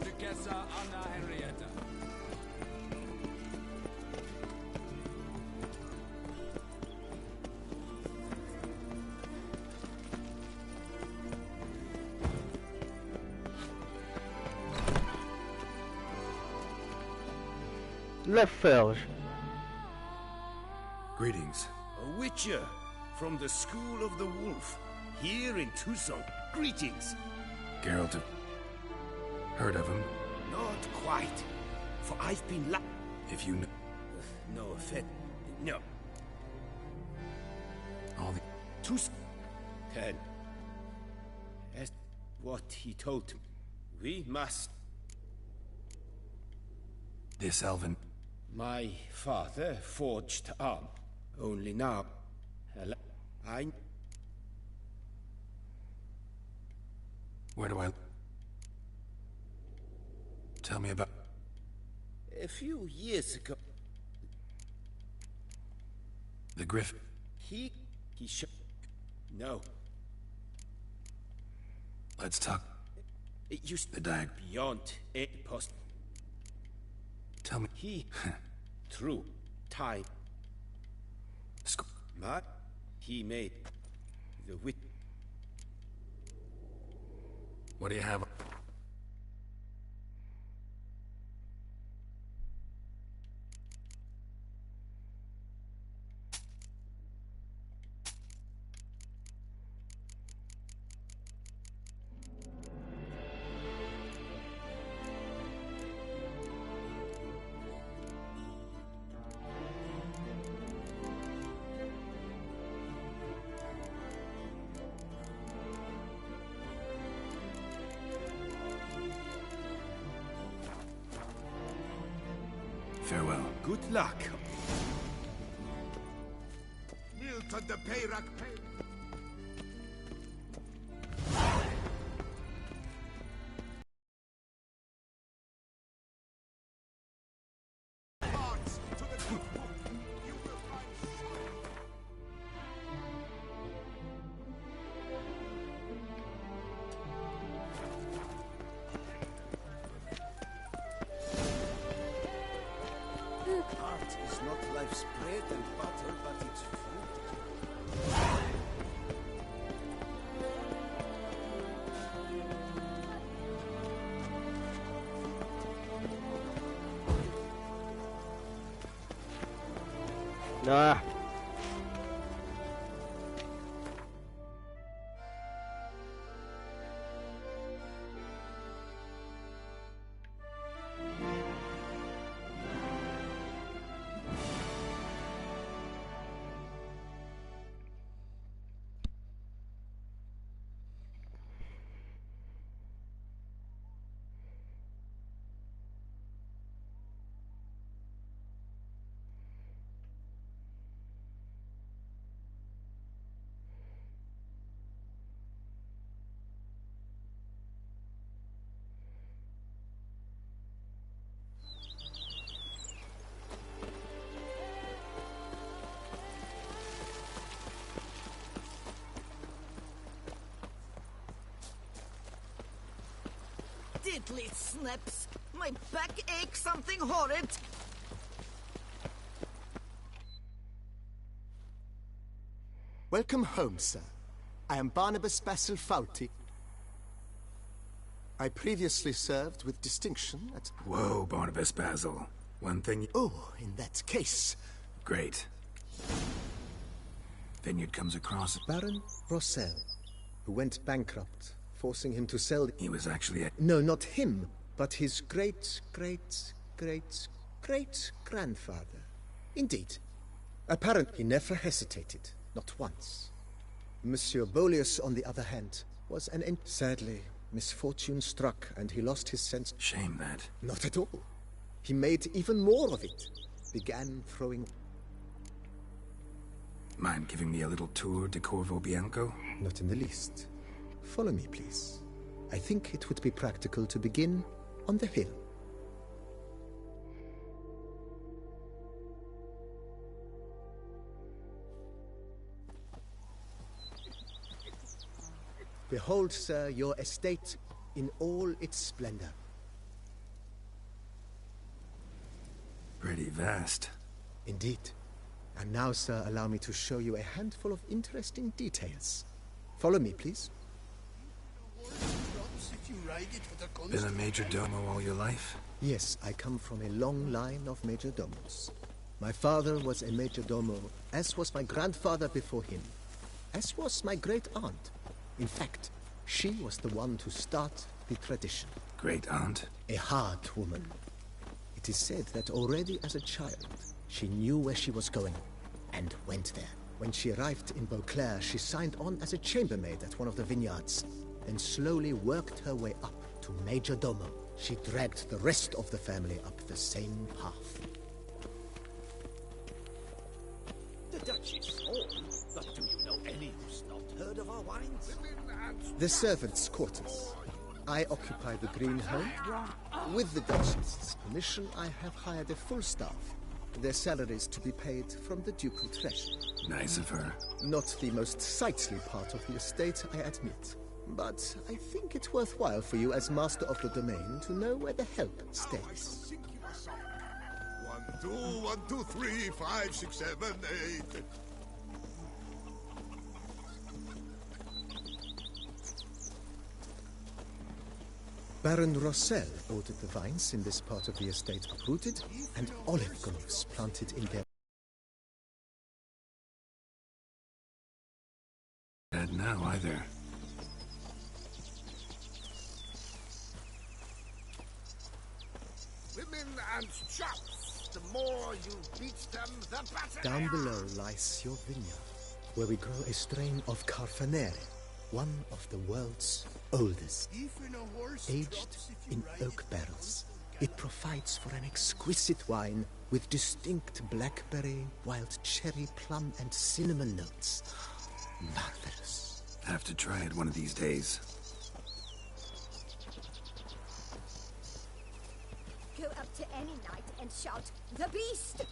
Duchessa Anna Henrietta. Laferge. Greetings. A witcher from the School of the Wolf, here in Tucson. Greetings. Geralt. Heard of him? Not quite, for I've been If you know... no offense. No. All the... Tucson. Then. As what he told me. We must... This elven... My father forged arm. Only now... I... Where do I... Tell me about... A few years ago... The Griffin. He No. Let's talk. It used the dag. Beyond a post. Tell me. He... Through time. But he made the wit. What do you have? Farewell. Good luck. Milton the Peyrac. Art is not life's bread and butter, but its fruit. Nah. Diddly snaps! My back aches something horrid! Welcome home, sir. I am Barnabas Basil Fawlty. I previously served with distinction at... Whoa, Barnabas Basil. One thing... Oh, in that case... Great. Vineyard comes across... Baron Rossel, who went bankrupt, forcing him to sell... He was actually a... No, not him, but his great-great-great-great-grandfather. Indeed. Apparently he never hesitated, not once. Monsieur Bolius, on the other hand, was an... Sadly, misfortune struck and he lost his sense... Shame that. Not at all. He made even more of it. Began throwing... Mind giving me a little tour de Corvo Bianco? Not in the least. Follow me, please. I think it would be practical to begin on the hill. Behold, sir, your estate in all its splendor. Pretty vast. Indeed. And now, sir, allow me to show you a handful of interesting details. Follow me, please. Been a major domo all your life? Yes, I come from a long line of major domos. My father was a major domo, as was my grandfather before him, as was my great-aunt. In fact, she was the one to start the tradition. Great-aunt? A hard woman. It is said that already as a child, she knew where she was going, and went there. When she arrived in Beauclair, she signed on as a chambermaid at one of the vineyards, and slowly worked her way up to Major Domo. She dragged the rest of the family up the same path. The Dutch is small, but do you know any who's not heard of our wines? The servants' quarters. I occupy the green home. With the Duchess's permission, I have hired a full staff. Their salaries to be paid from the ducal treasure. Nice of her. Not the most sightly part of the estate, I admit. But I think it worthwhile for you as master of the domain to know where the help stays. 1, 2, 1, 2, 3, 5, 6, 7, 8... Baron Rossel ordered the vines in this part of the estate uprooted and olive groves planted in their... Bad now, either. Women and chaps, the more you beat them, the better. Down below lies your vineyard, where we grow a strain of Carfanere, one of the world's oldest, aged in oak barrels. It provides for an exquisite wine with distinct blackberry, wild cherry, plum, and cinnamon notes. Marvelous. Have to try it one of these days. Go up to any knight and shout, "The beast!"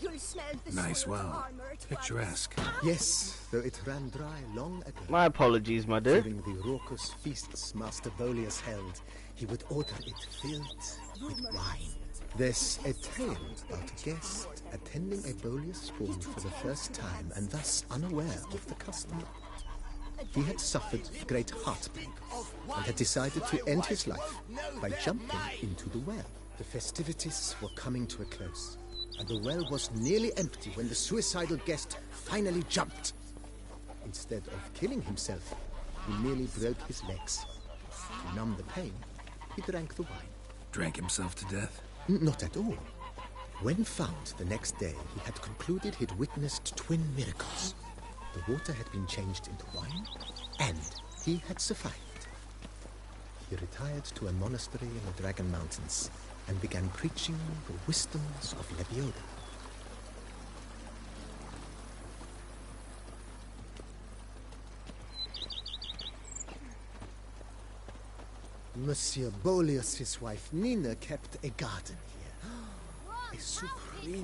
You'll smell the Nice soil of well. armor at Picturesque. Yes, though it ran dry long ago. My apologies, my dude. During the raucous feasts Master Bolius held, he would order it filled with wine. There's a tale about a guest attending a Bolius spoon for the first time and thus unaware of the custom. He had suffered great heartbreak and had decided to end his life by jumping into the well. The festivities were coming to a close, and the well was nearly empty when the suicidal guest finally jumped. Instead of killing himself, he merely broke his legs. To numb the pain, he drank the wine. Drank himself to death? Not at all. When found the next day, he had concluded he'd witnessed twin miracles. The water had been changed into wine, and he had survived. He retired to a monastery in the Dragon Mountains and began preaching the wisdoms of Lebioda. Monsieur Bolius's wife Nina kept a garden here. A supremely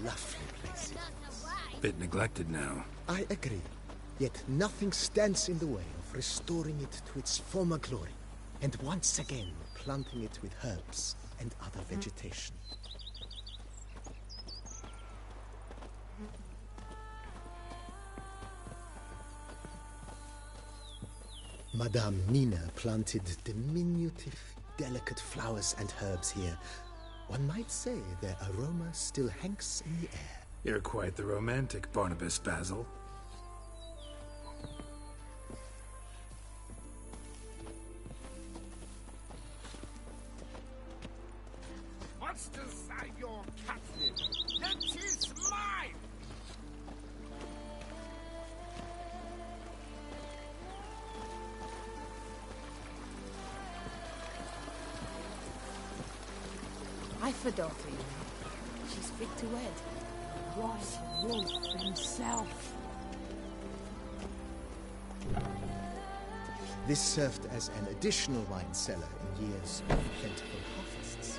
lovely place it was. Bit neglected now. I agree. Yet nothing stands in the way of restoring it to its former glory, and once again planting it with herbs and other vegetation. Madame Nina planted diminutive, delicate flowers and herbs here. One might say their aroma still hangs in the air. You're quite the romantic, Barnabas Basil. Monsters are your captive. It is mine! I've a daughter, you know. She's fit to wed. Was Wolf himself. This served as an additional wine cellar in years of plentiful harvests.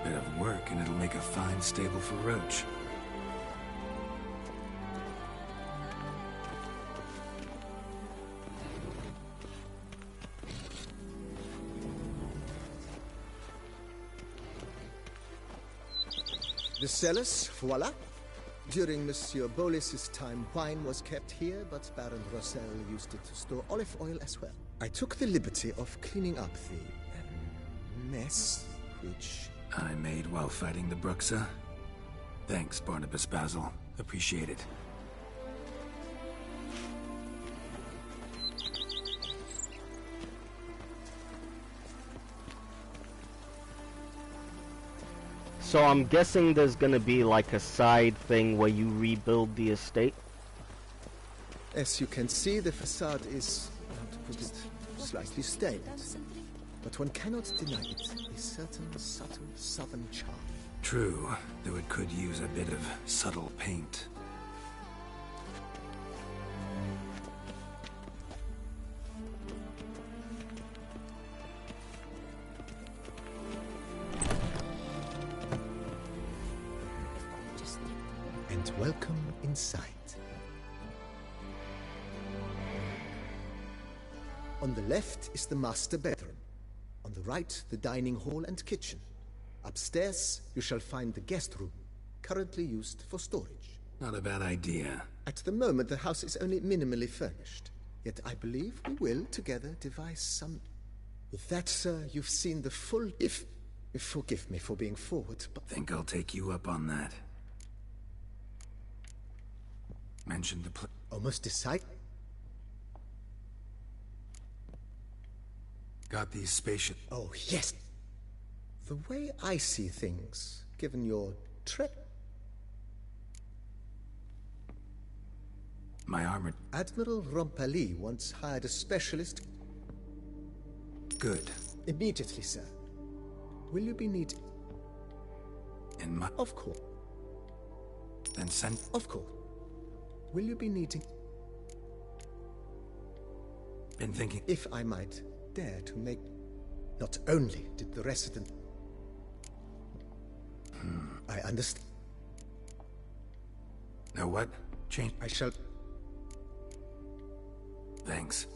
Bit of work, and it'll make a fine stable for Roach. The cellars, voila. During Monsieur Bolis's time, wine was kept here, but Baron Rossel used it to store olive oil as well. I took the liberty of cleaning up the mess, which I made while fighting the Bruxa. Thanks, Barnabas Basil. Appreciate it. So I'm guessing there's gonna be like a side thing where you rebuild the estate? as you can see, the facade is, how to put it, slightly stained. But one cannot deny it, a certain subtle southern charm. True, though it could use a bit of subtle paint. And welcome inside. On the left is the master bedroom. On the right, the dining hall and kitchen. Upstairs, you shall find the guest room, currently used for storage. Not a bad idea. At the moment, the house is only minimally furnished. Yet I believe we will, together, devise some... With that, sir, you've seen the full... If forgive me for being forward, but... Think I'll take you up on that. Mentioned the almost decide. Got these spaceships. Oh, yes. The way I see things, given your trip. My armor. Admiral Rompali once hired a specialist. Good. Immediately, sir. Will you be needing? In my... Of course. Then send... Of course. Will you be needing... Been thinking... If I might dare to make... Not only did the resident... I understand. Know what? Change... I shall... Thanks.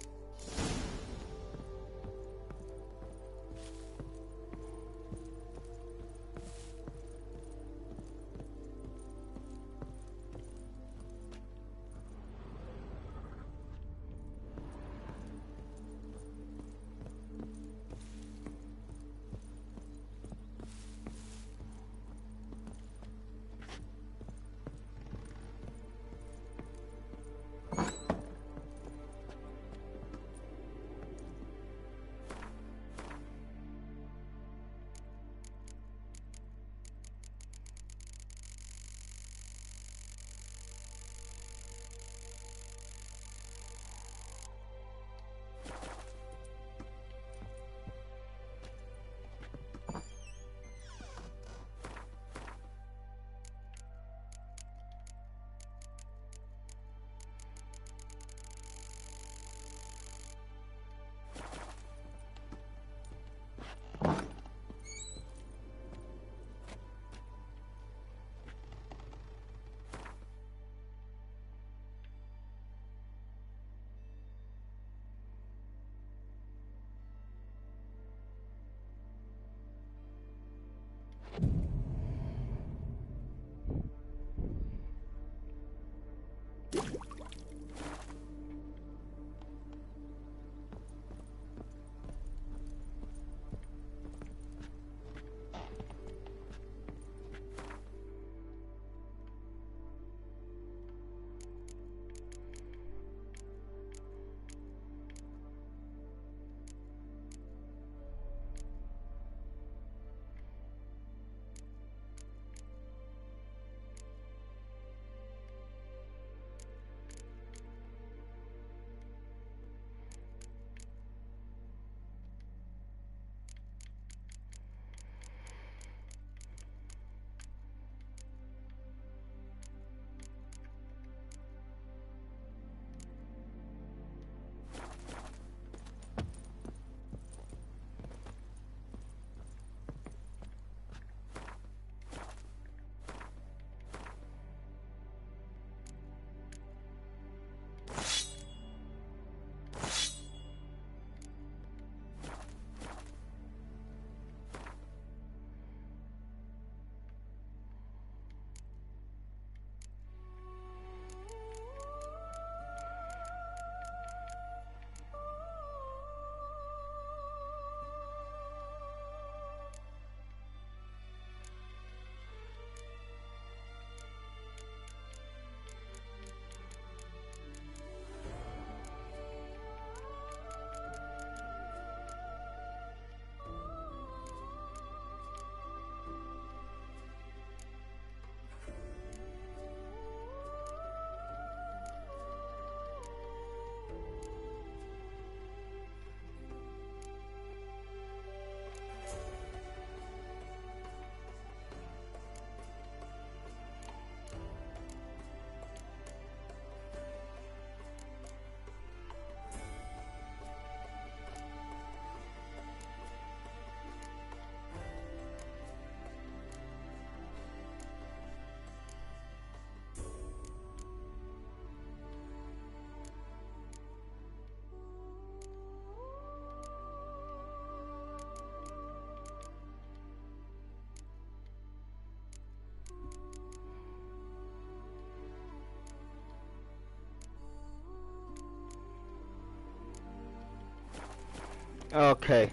Okay.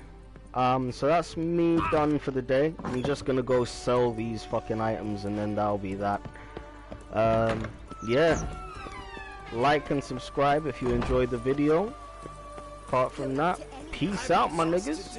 So that's me done for the day. I'm just gonna go sell these fucking items and then that'll be that. Yeah. Like and subscribe if you enjoyed the video. Apart from that, peace out, my niggas.